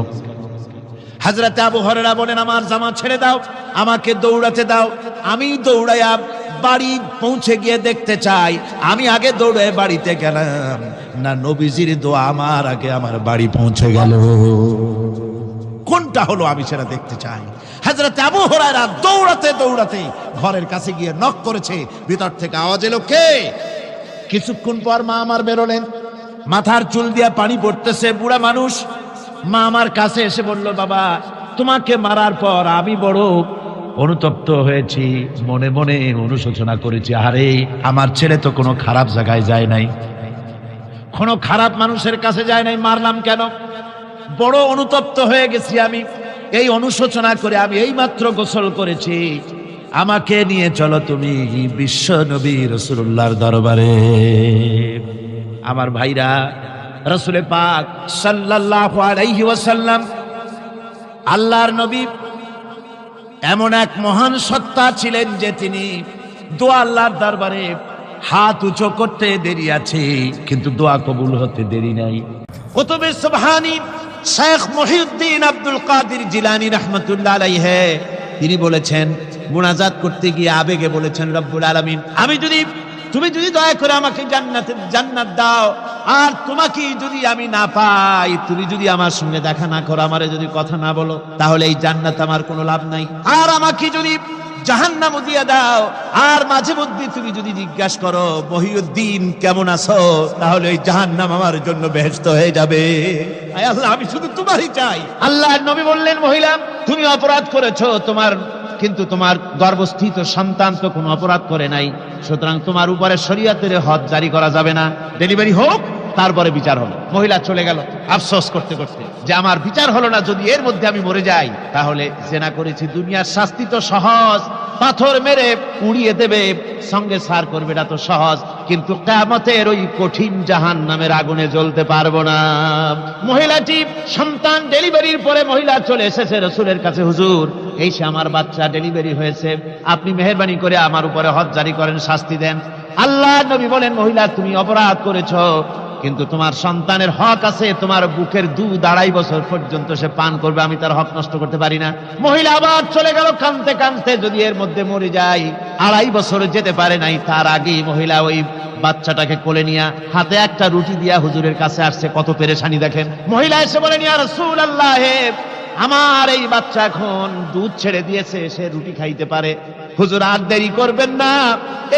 হযরত আবু হুরায়রা বলেন, আমার জামা ছেড়ে দাও, আমাকে দৌড়াতে দাও, আমি দৌড়াইয়া বাড়ি পৌঁছে গিয়ে দেখতে চাই আমি আগে দৌড়ে বাড়িতে গেলাম না নবীজির দোয়া আমার আগে আমার বাড়ি পৌঁছে গেল, কোনটা হলো আমি সেটা দেখতে চাই। হযরত আবু হুরায়রা দৌড়াতে দৌড়াতে ঘরের কাছে গিয়ে নক করেছে। ভিতর থেকে আওয়াজ এলো, কে? কিছুক্ষণ পর মা আমার বেরোলেন, মাথার চুল দিয়ে পানি পড়তেছে, বুড়া মানুষ। মা আমার কাছে এসে বলল, বাবা তোমাকে মারার পর আমি বড় অনুতপ্ত হয়েছি, মনে মনে অনুশোচনা করেছি, আরে আমার ছেলে তো কোনো খারাপ জায়গায় যায় নাই, কোনো খারাপ মানুষের কাছে যায় নাই, মারলাম কেন? বড় অনুতপ্ত হয়ে গেছি আমি। এই অনুশোচনা করে আমি এই মাত্র গোসল করেছি, আমাকে নিয়ে চলো তুমি বিশ্ব নবী রাসূলুল্লাহর দরবারে। আমার ভাইরা, রাসূল পাক সাল্লাল্লাহু আলাইহি ওয়াসাল্লাম আল্লাহর নবী এমন এক মহান সত্তা ছিলেন যে তিনি দোয়া আল্লাহর দরবারে হাত উঁচু করতে দেরি আছে, কিন্তু দোয়া কবুল হতে দেরি নাই। কুতুবে সুবহানী শেখ মুহিউদ্দিন আব্দুল কাদের জিলানী রাহমাতুল্লাহ আলাইহি তিনি বলেছেন, মুনাজাত করতে গিয়ে আবেগে বলেছেন, রব্বুল আলামিন আমি যদি তুমি যদি দয়া করে আমাকে জান্নাত দাও, আর তোমাকে যদি আমি না পাই, তুমি যদি আমার সঙ্গে দেখা না করো, আমারে যদি কথা না বলো, তাহলে এই জান্নাত আমার কোনো লাভ নাই। আর আমাকে যদি জাহান্নাম দিয়ে দাও, আর মাঝে মধ্যে তুমি যদি জিজ্ঞাসা করো মহিউদ্দিন কেমন আছো, তাহলে এই জাহান্নাম আমার জন্য বেহেশত হয়ে যাবে। আয় আল্লাহ, আমি শুধু তোমারই চাই। আল্লাহর নবী বললেন, মহিলা তুমি অপরাধ করেছো, কিন্তু তোমার গর্ভস্থিত সন্তান তো কোনো অপরাধ করে নাই, সুতরাং তোমার উপরে শরীয়তের হদ জারি করা যাবে না, ডেলিভারি হোক, তারপরে বিচার হবে। মহিলা চলে গেল আফসোস করতে করতে যে আমার বিচার হলো না, যদি এর মধ্যে আমি মরে যাই তাহলে জেনা করেছি, দুনিয়ার শাস্তি তো সহজ, পাথর মেরে উড়িয়ে দেবে, সঙ্গে সার করবে, এটা তো সহজ, কিন্তু কিয়ামতের ওই কঠিন জাহান্নামের আগুনে জ্বলতে পারবো না। মহিলাটি সন্তান ডেলিভারির পরে মহিলা চলে এসেছে রাসূলের কাছে, হুজুর এই সে আমার বাচ্চা ডেলিভারি হয়েছে, আপনি মেহেরবানি করে আমার উপরে হদ জারি করেন, শাস্তি দেন। আল্লাহ নবী বলেন, মহিলা তুমি অপরাধ করেছো, কিন্তু তোমার সন্তানের হক আছে, তোমার বুকের দুধ 2.5 বছর পর্যন্ত সে পান করবে, আমি তার হক নষ্ট করতে পারি না। মহিলা আবার চলে গেল কাঁদতে কাঁদতে, যদি এর মধ্যে মরে যায়, 2.5 বছর যেতে পারে নাই, তার আগেই মহিলা ওই বাচ্চাটাকে কোলে নিয়ে হাতে একটা রুটি দিয়া হুজুরের কাছে আসছে। কত পেরেশানি দেখেন। মহিলা এসে বলেন, ইয়া রাসূলুল্লাহ, আমার এই বাচ্চা এখন দুধ ছেড়ে দিয়েছে, সে রুটি খাইতে পারে, হুজুর আর দেরি করবেন না,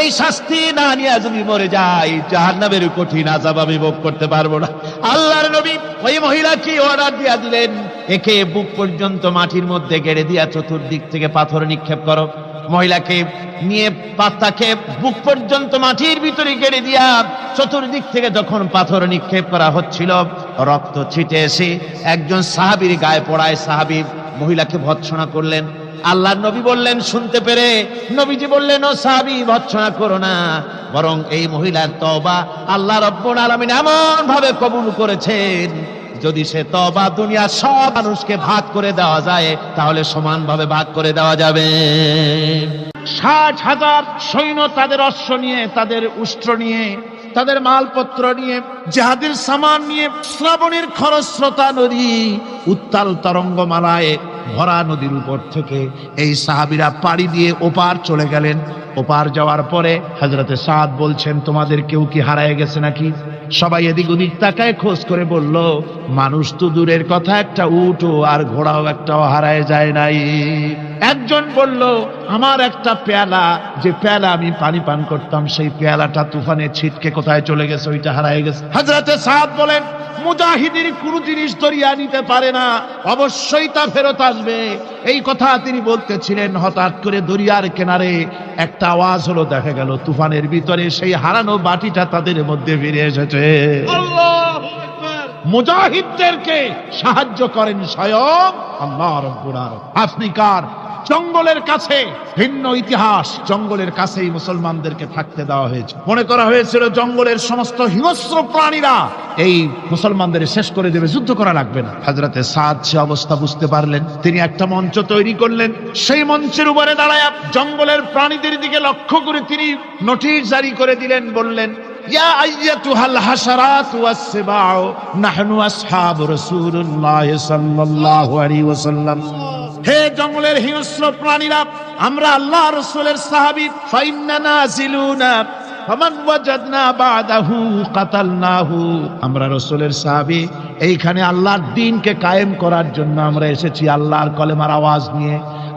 এই শাস্তি না নিয়ে যদি মরে যাই, জাহান্নামের কঠিন আযাব আমি ভোগ করতে পারবো না। আল্লাহর নবী ওই মহিলাকে অর্ডার দিয়া দিলেন, একে বুক পর্যন্ত মাটির মধ্যে গেড়ে দিয়া চতুর্দিক থেকে পাথর নিক্ষেপ করো। মহিলাকে নিয়ে তাকে বুক পর্যন্ত মাটির ভিতরে গেড়ে দিয়া চতুর্দিক থেকে যখন পাথর নিক্ষেপ করা হচ্ছিল, রক্ত ছিটে এসে একজন সাহাবীর গায়ে পড়ায়, সাহাবী মহিলাকে ভৎসনা করলেন। আল্লাহর নবী বললেন, শুনতে পেরে নবীজি বললেন, ও সাহাবী ভৎসনা করো না, বরং এই মহিলার তওবা আল্লাহ রাব্বুল আলামিন এমন ভাবে কবুল করেছেন, যদি সে তওবা দুনিয়ার সব মানুষকে ভাগ করে দেওয়া যায়, তাহলে সমানভাবে ভাগ করে দেওয়া যাবে। 60,000 সৈন্য তাদের অশ্ব নিয়ে, তাদের উষ্ট্র নিয়ে, তাদের মালপত্র নিয়ে, জিহাদের সামান নিয়ে শ্রাবণের খরস্রোতা নদী, উত্তাল তরঙ্গমালায় ভরা নদীর উপর থেকে এই সাহাবীরা পাড়ি দিয়ে ওপার চলে গেলেন। ওপার যাওয়ার পরে হযরতে সাদ বলছেন, তোমাদের কেউ কি হারায় গেছে নাকি? সবাই এদিক ওদিক তাকায় খোঁজ করে বলল, মানুষ তো দূরের কথা, একটা উট আর ঘোড়াও একটাও হারায় যায় নাই। একজন বলল, আমার একটা পেয়ালা, যে পেয়ালা আমি পানি পান করতাম, সেই পেয়ালাটা তুফানে ছিটকে কোথায় চলে গেছে, ওইটা হারায় গেছে। হযরতে সাদ বলেন, মুজাহিদের কোনো জিনিস দরিয়া নিতে পারে না, অবশ্যই তা ফেরত আসবে। এই কথা তিনি বলতেছিলেন, হঠাৎ করে দরিয়ার কিনারে একটা আওয়াজ হলো, দেখা গেল তুফানের ভিতরে সেই হারানো বাটিটা তাদের মধ্যে ফিরে এসেছে। আল্লাহু আকবার। মুজাহিদদেরকে সাহায্য করেন স্বয়ং আল্লাহ রাব্বুল আলামিন। আফ্রিকার জঙ্গলের কাছে, ভিন্ন ইতিহাস, জঙ্গলের কাছেই মুসলমানদেরকে থাকতে দেওয়া হয়েছে। মনে করা হয়েছিল জঙ্গলের সমস্ত হিংস্র প্রাণীরা এই মুসলমানদের শেষ করে দেবে, যুদ্ধ করা লাগবে না। হযরতে সাদ সে অবস্থা বুঝতে পারলেন, তিনি একটা মঞ্চ তৈরি করলেন। সেই মঞ্চের উপরে দাঁড়ায় জঙ্গলের প্রাণীদের দিকে লক্ষ্য করে তিনি নোটিশ জারি করে দিলেন, বললেন, ইয়া আইয়াতুহাল হাশারাত ওয়াস সিবাউ নাহনু আসহাবু রাসূলুল্লাহ সাল্লাল্লাহু আলাইহি ওয়াসাল্লাম। হে জঙ্গলের হিংস্র প্রাণীরা, আমরা আল্লাহ রাসূলের সাহাবী, ফাইন্না নাজিলুনা ফামান ওয়াজাদনা বাদাহু কাতালনাহু। আমরা রাসূলের সাহাবী, এইখানে আল্লাহর দ্বীনকে কায়েম করার জন্য আমরা এসেছি, আল্লাহর কলেমার আওয়াজ নিয়ে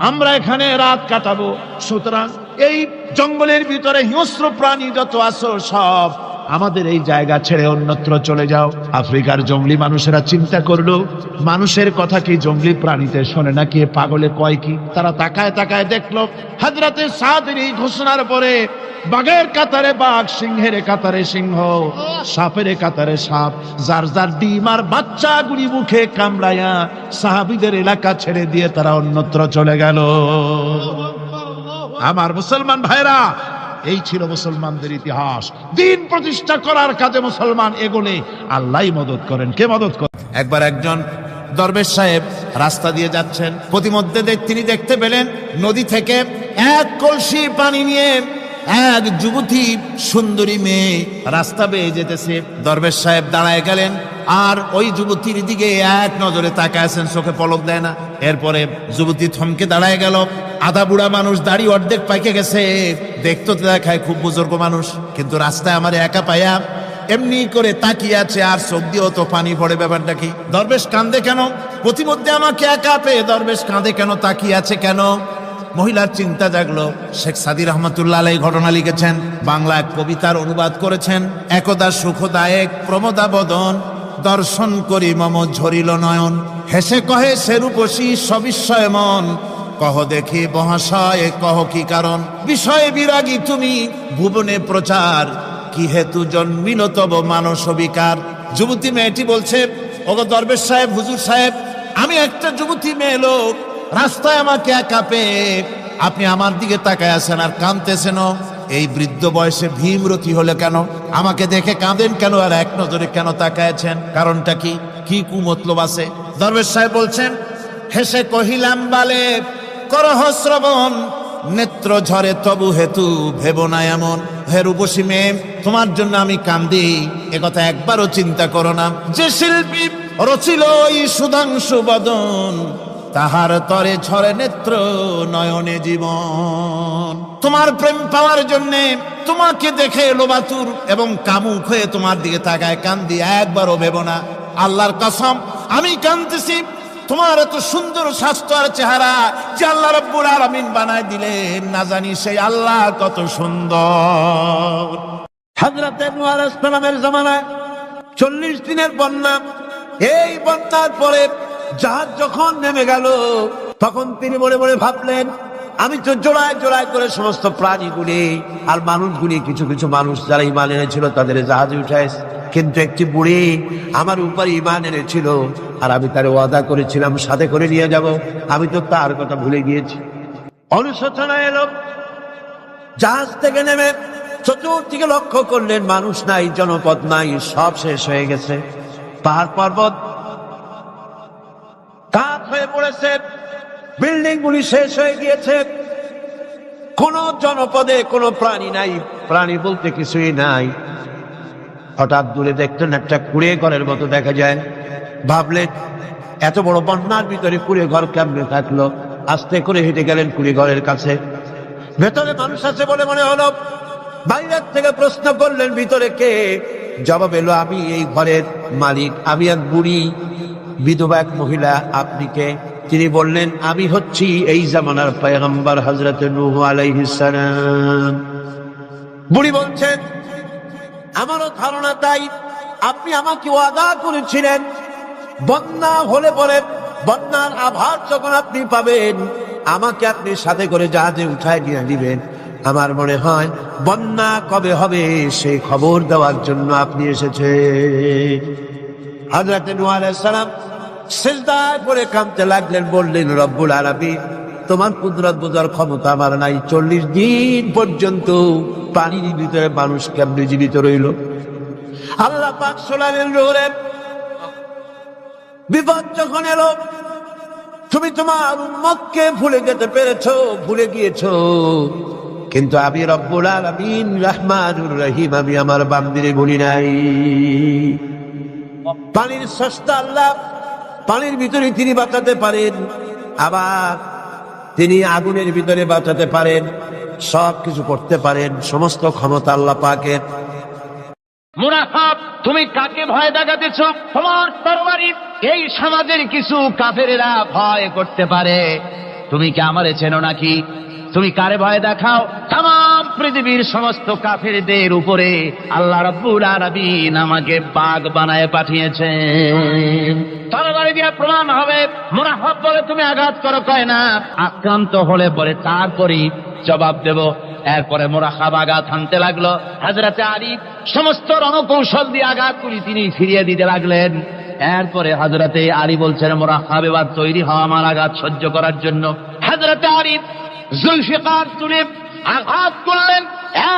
আমরা এখানে রাত কাটাবো। সুতরাং এই জঙ্গলের ভিতরে হিংস্র প্রাণী যত আছো, সব আমাদের এই জায়গা ছেড়ে অন্যত্র চলে যাও। আফ্রিকার জঙ্গলি মানুষেরা চিন্তা করলো, মানুষের কথা কি জঙ্গলি প্রাণীতে শোনে নাকি, পাগলে কয় কি? তারা তাকায় তাকায় দেখলো, হযরতে সাদের এই ঘোষণার পরে বাঘের কাতারে বাঘ, সিংহের কাতারে সিংহ, সাপের কাতারে সাপ, যার যার ডিম আর বাচ্চাগুলি মুখে কামড়াইয়া সাহাবীদের এলাকা ছেড়ে দিয়ে তারা অন্যত্র চলে গেল। আমার মুসলমান ভাইরা, এই ছিল মুসলমানদের ইতিহাস। দ্বীন প্রতিষ্ঠা করার কাজে মুসলমান এগোলে আল্লাহই মদত করেন। কে মদত করেন? একবার একজন দরবেশ সাহেব রাস্তা দিয়ে যাচ্ছেন, প্রতিমধ্যে তিনি দেখতে পেলেন নদী থেকে এক কলসি পানি নিয়ে এক যুবতী সুন্দরী মেয়ে রাস্তা বেয়ে যেতেছে, দরবেশ সাহেব দাঁড়ায় গেলেন আর ওই যুবতীর দিকে এক নজরে তাকায় আছেন, চোখে পলক দেয় না। এরপরে যুবতী থমকে দাঁড়ায় গেল। আধা বুড়া মানুষ, দাড়ি অর্ধেক পাইকে গেছে, দেখতে তো দেখায় খুব বুজুর্গ মানুষ, কিন্তু রাস্তায় আমার একা পায়া এমনি করে তাকিয়ে আছে আর চোখ দিয়েও তো পানি পড়ে। ব্যাপারটা কি? দরবেশ কান্দে কেন? প্রতিমধ্যে আমাকে একা পেয়ে দরবেশ কাঁদে কেন, তাকিয়ে আছে কেন? মহিলার চিন্তা জাগলো। শেখ সাদি রহমতুল্লাহ আলাইহি ঘটনা লিখেছেন, বাংলা এক কবিতার অনুবাদ করেছেন। একদা সুখদায়ক প্রমোদা বদন, দর্শন করি মম ঝরিল নয়ন, হেসে কহে সে রূপসী সবিস্ময় মন, কহ দেখি মহাশয় কহ কি কারণ, বিষয়ে বিরাগী তুমি ভুবনে প্রচার, কি হেতু জন্মিল তব মানস বিকার। যুবতী মেয়েটি বলছে, ওগো দরবেশ সাহেব, হুজুর সাহেব, আমি একটা যুবতী মেয়ে লোক, রাস্তায় আমাকে একা পেয়ে আপনি আমার দিকে তাকায় আছেন আর কাঁদতেছেন। এই বৃদ্ধ বয়সে ভীমরতি হলে কেন? আমাকে দেখে কাঁদেন কেন আর এক নজরে কেন তাকায়ছেন? কারণটা কি? কি কুমতলব আছে? দরবেশ সাহেব বলছেন, হেসে কহিলাম বালে করহ শ্রবণ, নেত্র ঝরে তবু হেতু ভেব না এমন। হে রূপসী মেয়ে, তোমার জন্য আমি কান্দি, একথা একবারও চিন্তা করো না। যে শিল্পী রচিল এই সুধাংশু বদন, তাহার তরে ঝরে নেত্র নয়নে জীবন। তোমার প্রেম পাওয়ার জন্য তোমাকে দেখে লোবাতুর এবং কামুক হয়ে তোমার দিকে তাকায় কান্দি, একবারও ভেব না। আল্লাহর কসম, আমি কাঁদতেছি তোমার এত সুন্দর স্বাস্থ্য আর চেহারা যে আল্লাহ রাব্বুল আলামিন বানায় দিলেন, না জানি সেই আল্লাহ কত সুন্দর। হযরত নূহ আলাইহিস সালামের জামানায় 40 দিনের বন্যা। এই বন্যার পরে জাহাজ যখন নেমে গেল, তখন তিনি মনে মনে ভাবলেন, আমি তো জোড়ায় জোড়ায় করে সমস্ত প্রাণীগুলি আর মানুষগুলি, কিছু কিছু মানুষ যারা ঈমান এনেছিল তাদের জাহাজে উঠাইছে, কিন্তু একটি বুড়ি আমার উপর ঈমান এনেছিল আর আমি তার ওয়াদা করেছিলাম সাথে করে নিয়ে যাব, আমি তো তার কথা ভুলে গিয়েছি। অনুশোচনা এলো। জাহাজ থেকে নেমে চতুর্দিকে লক্ষ্য করলেন, মানুষ নাই, জনপদ নাই, সব শেষ হয়ে গেছে। পাহাড় পর্বত কাঠ হয়ে পড়েছে, বিল্ডিং গুলি শেষ হয়ে গিয়েছে, কোন জনপদে কোনো প্রাণী নাই, প্রাণী বলতে কিছুই নাই। হঠাৎ দূরে দেখলেন একটা কুড়ে ঘরের মতো দেখা যায়। ভাবলেন, এত বড় বন্যার ভিতরে কুড়ে ঘর কেমনে থাকলো? আস্তে করে হেঁটে গেলেন কুড়ে ঘরের কাছে। ভেতরে মানুষ আছে বলে মনে হলো। বাইরের থেকে প্রশ্ন করলেন, ভিতরে কে? জবাব এলো, আমি এই ঘরের মালিক, আমি এক বুড়ি বিধবা এক মহিলা। আপনি কে? তিনি বললেন, আমি হচ্ছি এই জামানার পয়গম্বর হযরত নূহ আলাইহিস সালাম। বুড়ি বলছেন, আমারও ধারণা তাই। আপনি আমাকে ওয়াদা করেছিলেন বন্যা হলে পরে, বন্যার আভার যখন আপনি পাবেন, আমাকে আপনি সাথে করে জাহাজে উঠায় নিয়ে দিবেন। আমার মনে হয় বন্যা কবে হবে সেই খবর দেওয়ার জন্য আপনি এসেছেন। হযরত নূহ আলাইহিস সালাম সিজদায় পড়ে কাঁদতে লাগলেন, বললেন, রব্বুল আলামিন, তোমার কুদরত বোঝার ক্ষমতা আমার নাই। 40 দিন পর্যন্ত পানির ভিতরে মানুষ কেমনে জীবিত রইল? আল্লাহ পাক শোনালেন, রোরে বিপদ যখন এলো, তুমি তোমার উম্মতকে ভুলে যেতে পেরেছো, ভুলে গিয়েছো, কিন্তু আমি রব্বুল আলামিন রহমানুর রহিম, আমি আমার বান্দিরে ভুলি নাই। পানির স্রষ্টা আল্লাহ, পানির ভিতরে তিনি বাঁচাতে পারেন, আবার তিনি আগুনের ভিতরে বাঁচাতে পারেন, সব কিছু করতে পারেন, সমস্ত ক্ষমতা আল্লাহ পাকের।
মুনাফাব, তুমি কাকে ভয় দেখাতেছ? তোমার তরবারি এই সমাজের কিছু কাফেরেরা ভয় করতে পারে, তুমি কি আমারে চেনো নাকি? তুমি কারে ভয় দেখাও? তাম পৃথিবীর সমস্ত কাফেরদের উপরে আল্লাহ রাব্বুল আলামিন আমাকে বাঘ বানায় পাঠিয়েছেন। তরবারি দিয়ে প্রমাণ হবে। মুনাফাব বলে, তুমি আঘাত করো, কয় না, আক্রান্ত হলে পরে তারপরই জবাব দেব। এরপরে মুরাখাব আঘাত হানতে লাগলো। হযরতে আলী সমস্ত রণকৌশল দিয়ে আঘাতগুলি তিনি ফিরিয়ে দিতে লাগলেন। এরপরে হযরতে আলী বলছেন, মুরাখাব এবার তৈরি হও আমার আঘাত সহ্য করার জন্য। হযরতে আলী জুলফিকার তুলে আঘাত করলেন।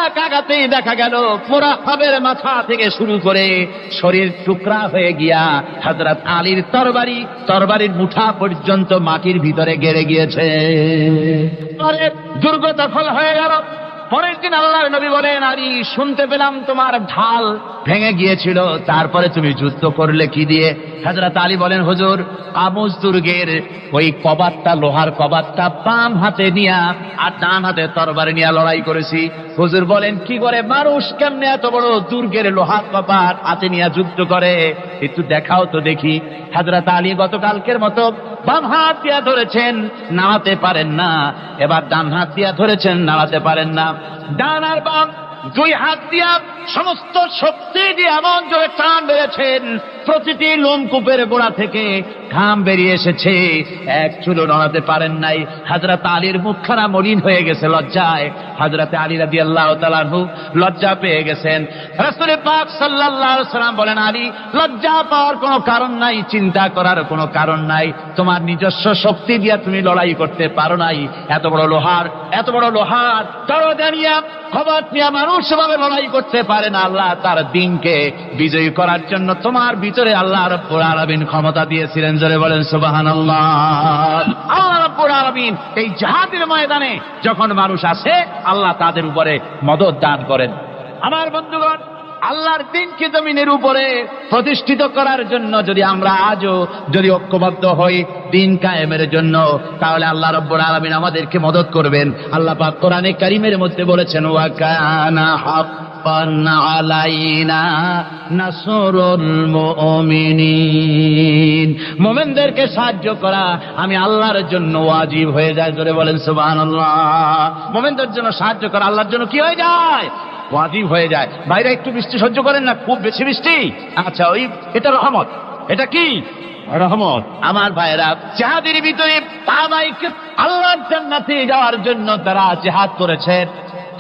এক আঘাতেই দেখা গেল মুরাখাবের মাথা থেকে শুরু করে শরীর টুকরা হয়ে গিয়া হযরত আলীর তরবারির মুঠা পর্যন্ত মাটির ভিতরে গেড়ে গিয়েছে। দুর্গ দখল হয়ে গেল।
পরের দিন আল্লাহর নবী বলেন, আলী শুনতে পেলাম তোমার ঢাল ভেঙে গিয়েছিল, তারপরে তুমি যুদ্ধ করলে কি দিয়ে? হযরত আলী বলেন, হুজুর কামুজ দুর্গের ওই কবাতটা, লোহার কবাতটা বাম হাতে নিয়া আর ডান হাতে তরবারি নিয়ে লড়াই করেছি। হুজুর বলেন, কি করে মানুষ কেমনে এত বড় দুর্গের লোহার কবাত হাতে নিয়ে যুদ্ধ করে, একটু দেখাও তো দেখি। হযরত আলী গতকালকের মতো বাম হাত দিয়া ধরেছেন, নাড়াতে পারেন না, এবার ডান হাত দিয়া ধরেছেন, নাড়াতে পারেন না। ডান আর বাম দুই হাত দিয়া সমস্ত শক্তি দিয়ে এমন জোরে টান বেড়েছেন, প্রতিটি লোমকূপের গোড়া থেকে ঘাম বেরিয়ে এসেছে, এক চুলো নড়াতে পারেন নাই। হযরত আলীর মুখখানা মলিন হয়ে গেছে লজ্জায়। হযরত আলী রাদিয়াল্লাহু তাআলা আনহু লজ্জা পেয়ে গেছেন। রাসূল পাক সাল্লাল্লাহু আলাইহি ওয়াসাল্লাম বলেন, আলী লজ্জা পাওয়ার কোনো কারণ নাই, চিন্তা করার কোনো কারণ নাই, তোমার নিজস্ব শক্তি দিয়া তুমি লড়াই করতে পারো নাই। এত বড় লোহার দরজা নিয়ে কবাত নিয়ে মানুষ ভাবে লড়াই করতে পারে না। আল্লাহ তার দিনকে বিজয়ী করার জন্য তোমার ভিতরে আল্লাহ রাব্বুল আলামিন ক্ষমতা দিয়েছিলেন। জোরে বলেন সুবহানাল্লাহ। আল্লাহ রাব্বুল আলামিন এই জিহাদের ময়দানে যখন মানুষ আসে, আল্লাহ তাদের উপরে মদদ দান করেন। আমার বন্ধুগণ, আল্লাহর দিনকে জমিনের উপরে প্রতিষ্ঠিত করার জন্য যদি আমরা আজও যদি ঐক্যবদ্ধ হই দিন কায়েমের জন্য, তাহলে আল্লাহ রাব্বুল আলামিন আমাদেরকে মদদ করবেন। আল্লাহ পাক কোরআনে কারীমের মধ্যে বলেছেন, ওয়া কানা হাক্কান আলাইনা নাসরুল মুমিনিন, মুমিনদেরকে সাহায্য করা আমি আল্লাহর জন্য ওয়াজিব হয়ে যায়। জোরে বলেন সুবহানাল্লাহ। মুমিনদের জন্য সাহায্য করা আল্লাহর জন্য কি হয়ে যায়? ওয়াজিব হয়ে যায়। ভাইরা একটু বৃষ্টি সহ্য করেন না, খুব বেশি বৃষ্টি। আচ্ছা, ওই এটা রহমত। এটা কি রহমত? আমার ভাইরা, জিহাদের ভিতরে তাবাইকে আল্লাহর জান্নাতে যাওয়ার জন্য তারা জিহাদ করেছেন।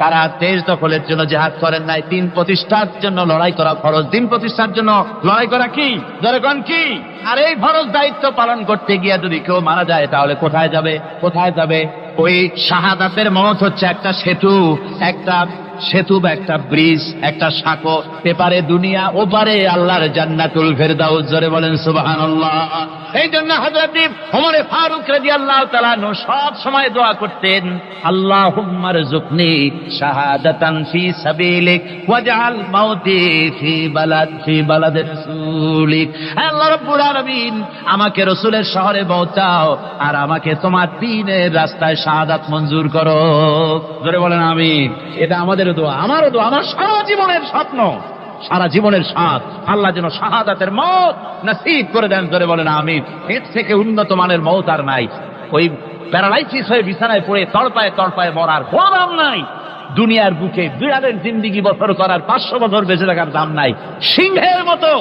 তারা দেশ দখলের জন্য জিহাদ করেন নাই, দিন প্রতিষ্ঠার জন্য লড়াই করা ফরজ। দিন প্রতিষ্ঠার জন্য লড়াই করা কি? জনগণ কি? আর এই ফরজ দায়িত্ব পালন করতে গিয়ে যদি কেউ মারা যায়, তাহলে কোথায় যাবে? কোথায় যাবে? ওই শাহাদাতের মত হচ্ছে একটা সেতু, একটা সেতু বা একটা ব্রিজ, একটা সাঁকো, এপারে দুনিয়া, ওপারে আল্লাহর জান্নাতুল ফেরদাউস। জোরে বলেন সুবহানাল্লাহ। এই জন্য হযরত ওমর ফারুক রাদিয়াল্লাহু তাআলা আনহু সব সময় দোয়া করতেন, আল্লাহুম্মা রযুকনি শাহাদাতান ফি সাবিলিক ওয়াজআল মাউতি ফি বালাদি রাসূলিক। আল্লাহ রাব্বুল আলামিন, আমাকে রাসূলের শহরে পৌঁছাও আর আমাকে তোমার দ্বীনের রাস্তায় শাহাদাত মঞ্জুর করো। জোরে বলেন আমিন। এটা আমাদের দোয়া, আমারও দোয়া, আমার সারা জীবনের স্বপ্ন, সারা জীবনের স্বাদ, আল্লাহ যেন শাহাদাতের মওত নসিব করে দেন। জোরে বলেন আমিন। এর থেকে উন্নত মানের মওত আর নাই। ওই প্যারালাইসিস হয়ে বিছানায় পড়ে তড়পায় তড়পায় মরার কোনো দাম নাই। দুনিয়ার বুকে বিড়ালের জিন্দিগি বছর করার 500 বছর বেঁচে থাকার দাম নাই। সিংহের মতো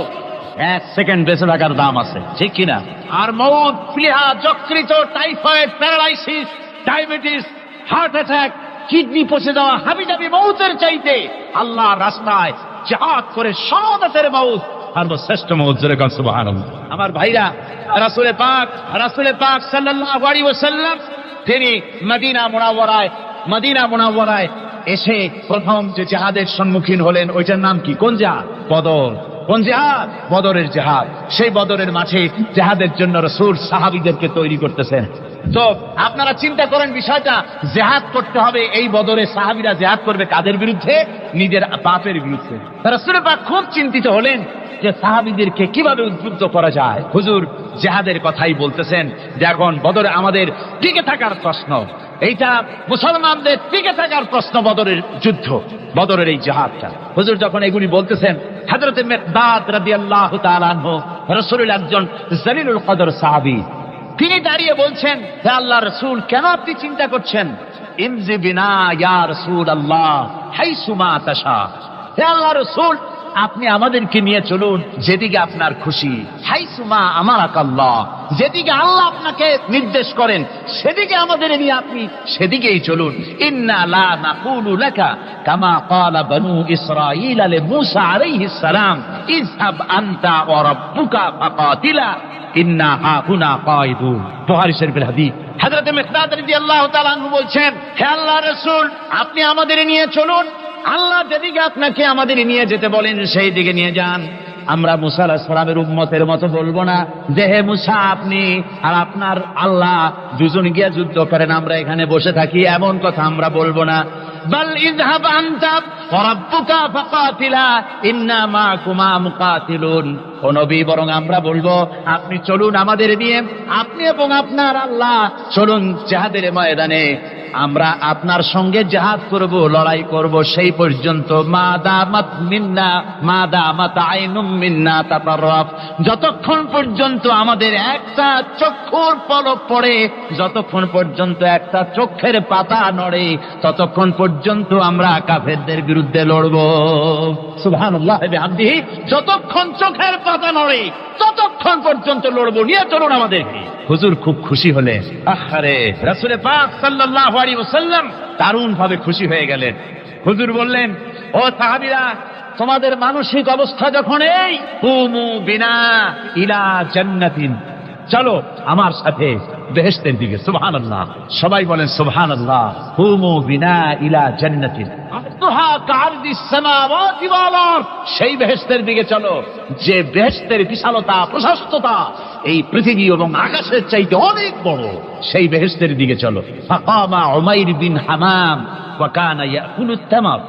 1 সেকেন্ড বেঁচে থাকার দাম আছে, ঠিক কিনা? আর মওত, প্লীহা, যকৃত, typhoid, paralysis, diabetes, heart attack, kidney পচে যাওয়া, হাবিজাবি মৌতের চাইতে আল্লাহর রাস্তায় জিহাদ করে শাহাদাতের মৌত সর্বশ্রেষ্ঠ মৌত। জোরে বলেন সুবহানাল্লাহ। আমার ভাইরা, রাসূল পাক সাল্লাল্লাহু আলাইহি ওয়াসাল্লাম তিনি মদিনা মুনাওয়ারায় এসে প্রথম যে জিহাদের সম্মুখীন হলেন, ওইটার নাম কি? কোন জিহাদ? বদর। কোন জিহাদ? বদরের জিহাদ। সেই বদরের মাঠে জিহাদের জন্য রাসূল সাহাবীদেরকে তৈরি করতেছেন। তো আপনারা চিন্তা করেন বিষয়টা, জিহাদ করতে হবে। এই বদরে সাহাবীরা জিহাদ করবে কাদের বিরুদ্ধে? নিজের বাপের বিরুদ্ধে। রাসূল পাক খুব চিন্তিত হলেন যে সাহাবীদেরকে কিভাবে উদ্বুদ্ধ করা যায়। হুজুর জিহাদের কথাই বলতেছেন যে এখন বদরে আমাদের টিকে থাকার প্রশ্ন, এইটা মুসলমানদের টিকে থাকার প্রশ্ন, বদরের যুদ্ধ, বদরের এই জিহাদটা। হুজুর যখন এগুলি বলতেছেন, হযরত মিকদাদ রাদিয়াল্লাহু তাআলা আনহু, রাসূলের একজন জলিলুল কদর সাহাবী, তিনি দাঁড়িয়ে বলছেন, হে আল্লাহর রাসূল, কেন আপনি চিন্তা করছেন? ইমজি বিনা ইয়া রাসূলুল্লাহ হাইসু মা তাশা। হে আল্লাহর রাসূল, আপনি আমাদেরকে নিয়ে চলুন যেদিকে আপনার খুশি। হাইসুমা আমারাকাল্লাহ, যেদিকে আল্লাহ আপনাকে নির্দেশ করেন সেদিকে আমাদের নিয়ে আপনি সেদিকেই চলুন। ইন্না লা নাকুলু লাকা কামা ক্বালা বনু ইসরাঈল লিমূসা আলাইহিস সালাম, ইযহাব আনতা ওয়া রাব্বুকা ফাকাতিলা ইন্না হাহুনা কায়িদুন। বুখারী শরীফের হাদিস। হযরত মিকদাদ রাদিয়াল্লাহু তাআলা আনহু বলছেন, হে আল্লাহর রাসূল, আপনি আমাদের নিয়ে চলুন, আল্লাহ যেদিকে আপনাকে আমাদের নিয়ে যেতে বলেন সেই দিকে নিয়ে যান। আমরা মুসা আলাইহিস সালামের উম্মতের মতো বলবো না যে হে মুসা, আপনি আর আপনার আল্লাহ দুজন গিয়ে যুদ্ধ করেন, আমরা এখানে বসে থাকি, এমন কথা আমরা বলবো না। বাল ইযহাব আনতা ওয়া রাব্বুকা ফাকাতিলা ইন্না মাআকুমা মুকাতিলুন। ও নবী, বরং আমরা বলবো আপনি চলুন আমাদের নিয়ে, আপনি এবং আপনার আল্লাহ চলুন জিহাদের ময়দানে, আমরা আপনার সঙ্গে জিহাদ করব, লড়াই করব সেই পর্যন্ত। মা দামাত মিন্না মা দামাত আইনুম মিন্না তাতাররাফ, যতক্ষণ পর্যন্ত আমাদের একটা চক্ষুর পলক পড়ে, যতক্ষণ পর্যন্ত একটা চোখের পাতা নড়ে, ততক্ষণ পর্যন্ত আমরা কাফেরদের বিরুদ্ধে লড়ব। সুবহানাল্লাহ ওয়া বিহামদিহি, যতক্ষণ চোখের পাতা নড়ে ততক্ষণ পর্যন্ত লড়ব, নিয়ে চলুন আমাদেরকে। হুজুর খুব খুশি হলেন। আহারে, রাসূল পাক সাল্লাল্লাহু আলাইহি ওয়াসাল্লাম দারুণ ভাবে খুশি হয়ে গেলেন। হুজুর বললেন, ও সাহাবীরা, তোমাদের মানসিক অবস্থা যখন এই, কুমু বিনা ইলা জান্নাতিন, চলো আমার সাথে বেহেশতের দিকে। সুবহানাল্লাহ, সবাই বলেন সুবহানাল্লাহ। কুমু বিনা ইলা জান্নাতিন আরদুহা কাআরদিস সামাওয়াতি ওয়াল আরদ, সেই বেহেশতের দিকে চলো যে বেহেশতের বিশালতা প্রশস্ততা এই পৃথিবী এবং আকাশের চাইতে অনেক বড়, সেই বেহেশতের দিকে চলো। ফাকামা উমাইর বিন হামাম ওয়া কানা ইয়াকুলুত তামার,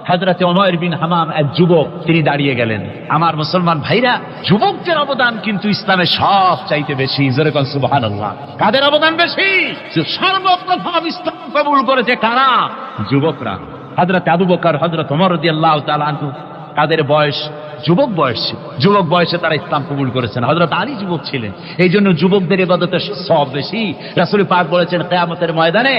হযরত উমাইর বিন হামাম এক যুবক, তিনি দাঁড়িয়ে গেলেন। আমার মুসলমান ভাইরা, যুবকদের অবদান কিন্তু ইসলামে সব চাইতে বেশি। জোরে বলেন সুবহানাল্লাহ। কাদের অবদান বেশি? সর্বপ্রথম ইসলাম কবুল করেছে কারা? যুবকরা। হযরত আবু বকর, হযরত ওমর রাদিয়াল্লাহু তাআলা আনহু, তাদের বয়স যুবক বয়স, যুবক বয়সে তারা ইসলাম কবুল করেছেন। হযরত আলী যুবক ছিলেন, এই জন্য যুবকদের ইবাদতের সওয়াব বেশি। রাসূল পাক বলেছেন, কিয়ামতের ময়দানে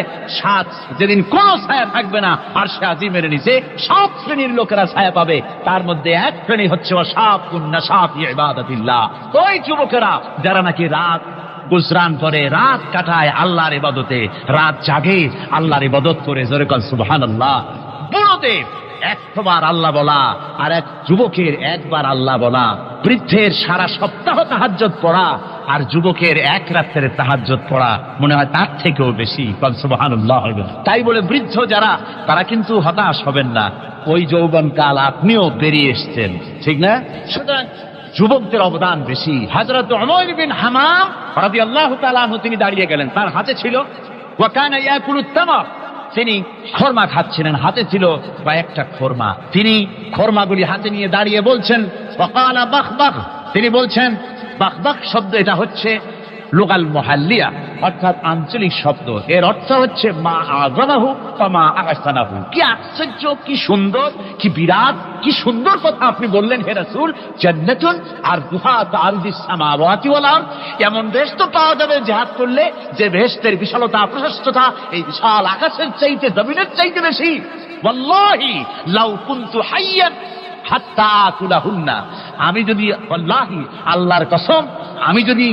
যেদিন কোনো ছায়া থাকবে না, আরশে আজিমের নিচে 7 শ্রেণীর লোকেরা ছায়া পাবে, তার মধ্যে এক শ্রেণী হচ্ছে ওয়াশাবুন নাশাফি ইবাদাতিল্লাহ, ওই যুবকেরা যারা নাকি রাত গুজরান করে, রাত কাটায় আল্লাহর ইবাদতে, রাত জাগে আল্লাহর ইবাদত করে। জোরে বলেন সুবহানাল্লাহ। বুড়োদের 100 বার আল্লাহ বলা আর এক যুবকের 1 বার আল্লাহ বলা, বৃদ্ধের সারা সপ্তাহ তাহাজ্জুদ পড়া আর যুবকের 1 রাতের তাহাজ্জুদ পড়া, মনে হয় তার থেকেও বেশি। সুবহানাল্লাহ। তাই বলে বৃদ্ধ যারা, তারা কিন্তু হতাশ হবেন না, ওই যৌবনকাল আপনিও বেরিয়ে এসছেন, ঠিক না? সুতরাং যুবকদের অবদান বেশি। হযরত উমাইর বিন হামাম রাদিয়াল্লাহু তাআলা আনহু, তিনি দাঁড়িয়ে গেলেন, তার হাতে ছিল ওয়া কানা ইয়াকুলুত তামার, তিনি খরমা খাচ্ছিলেন, হাতে ছিল কয়েকটা খরমা, তিনি খরমাগুলি হাতে নিয়ে দাঁড়িয়ে বলছেন ওয়াকালা বাখবাখ, তিনি বলছেন, বাখবাখ শব্দ এটা হচ্ছে লুগাল মুহাল্লিয়া, অর্থাৎ আঞ্চলিক শব্দ। এর অর্থ হচ্ছে মা আযমাহু ওয়া মা আহসানাহু। কি আশ্চর্য, কি সুন্দর, কি বিরাট, কি সুন্দর কথা আপনি বললেন হে রাসূল। জান্নাতুন আরদুহা কাআরদিস সামাওয়াতি ওয়াল আরদ, এমন দেশ তো পাওয়া যাবে জিহাদ করলে যে বেহেশতের বিশালতা প্রশস্ততা এই বিশাল আকাশের চাইতে, জমিনের চাইতে বেশি। ওয়াল্লাহি লাউ কুনতু হাইয়ান হাত্তা আকুলাহুন্না, আমি যদি, ওয়াল্লাহি আল্লাহর কসম, আমি যদি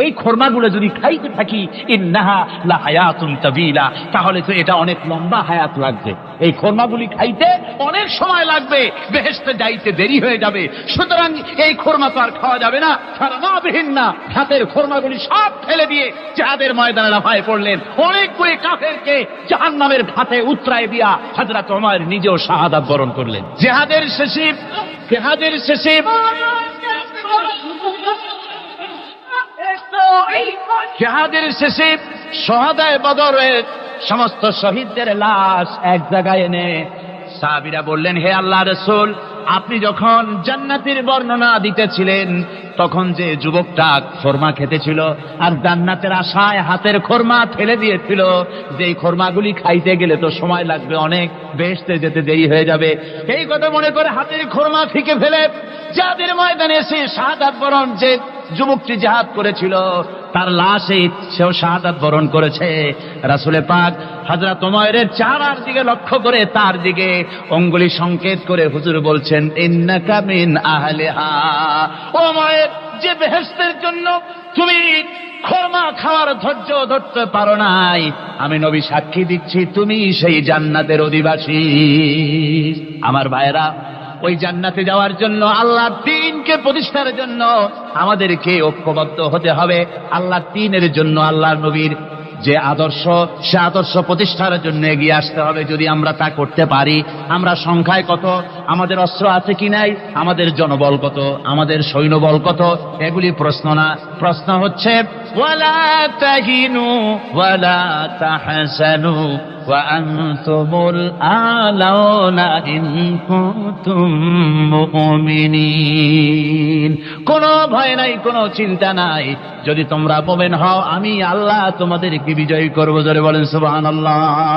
এই খরমাগুলো যদি খাইতে থাকি, ইন্নাহা লা হায়াতুন তাবিলা, তাহলে তো এটা অনেক লম্বা হায়াত লাগবে। এই খরমাগুলি খাইতে অনেক সময় লাগবে, বেহেশতে যাইতে দেরি হয়ে যাবে। সুতরাং এই খরমা তো আর খাওয়া যাবে না। ফারামাবিহিন না, হাতের খরমাগুলি সব ফেলে দিয়ে জিহাদের ময়দানে লাফায় পড়লেন। অনেকগুলি কাফেরকে জাহান্নামের ঘাটে উতরায় দিয়া হযরত ওমর নিজেও শাহাদাত বরণ করলেন। জিহাদের শেষে শহাদায়ে বদরের সমস্ত শহীদদের লাশ এক জায়গায় এনে সাহাবীরা বললেন, হে আল্লাহর রাসূল, আপনি যখন জান্নাতের বর্ণনা দিতেছিলেন তখন যে যুবকটা খরমা খেতেছিল আর জান্নাতের আশায় হাতের খরমা ফেলে দিয়েছিল, যে খরমাগুলি খাইতে গেলে তো সময় লাগবে অনেক, বেহেশতে যেতে দেরি হয়ে যাবে, এই কথা মনে করে হাতের খরমা ফিকে ফেলে জিহাদের ময়দানে এসে শাহাদাত বরণ, যে যুবকটি জিহাদ করেছিল তার লাশে সেও শাহাদাত বরণ করেছে। রাসূল পাক হযরত ওমরের চেহারার দিকে লক্ষ্য করে তার দিকে অঙ্গুলি সংকেত করে হুজুর বলছেন, ইন্নাকা মিন আহলিহা, ওমর, যে বেহেশতের জন্য তুমি খরমা খাওয়ার ধৈর্য ধরতে পারো নাই, আমি নবী সাক্ষী দিচ্ছি তুমি সেই জান্নাতের অধিবাসী। আমার ভাইরা, ওই জান্নাতে যাওয়ার জন্য, আল্লাহর দ্বীনকে প্রতিষ্ঠার জন্য আমাদেরকে ঐক্যবদ্ধ হতে হবে। আল্লাহর দ্বীনের জন্য, আল্লাহর নবীর যে আদর্শ, সে আদর্শ প্রতিষ্ঠার জন্য এগিয়ে আসতে হবে। যদি আমরা তা করতে পারি, আমরা সংখ্যায় কত, আমাদের অস্ত্র আছে কি নাই, আমাদের জনবল কত, আমাদের সৈন্যবল কত, এগুলি প্রশ্ন না। প্রশ্ন হচ্ছে ওয়ালা তাহিনু ওয়ালা তাহসানু ওয়া আনতুমুল আলাউনা ইন কুনতুম মুমিনিন। কোনো ভয় নাই, কোনো চিন্তা নাই, যদি তোমরা মুমিন হও আমি আল্লাহ তোমাদেরকে বিজয়ী করব। জোরে বলেন সুবহানাল্লাহ।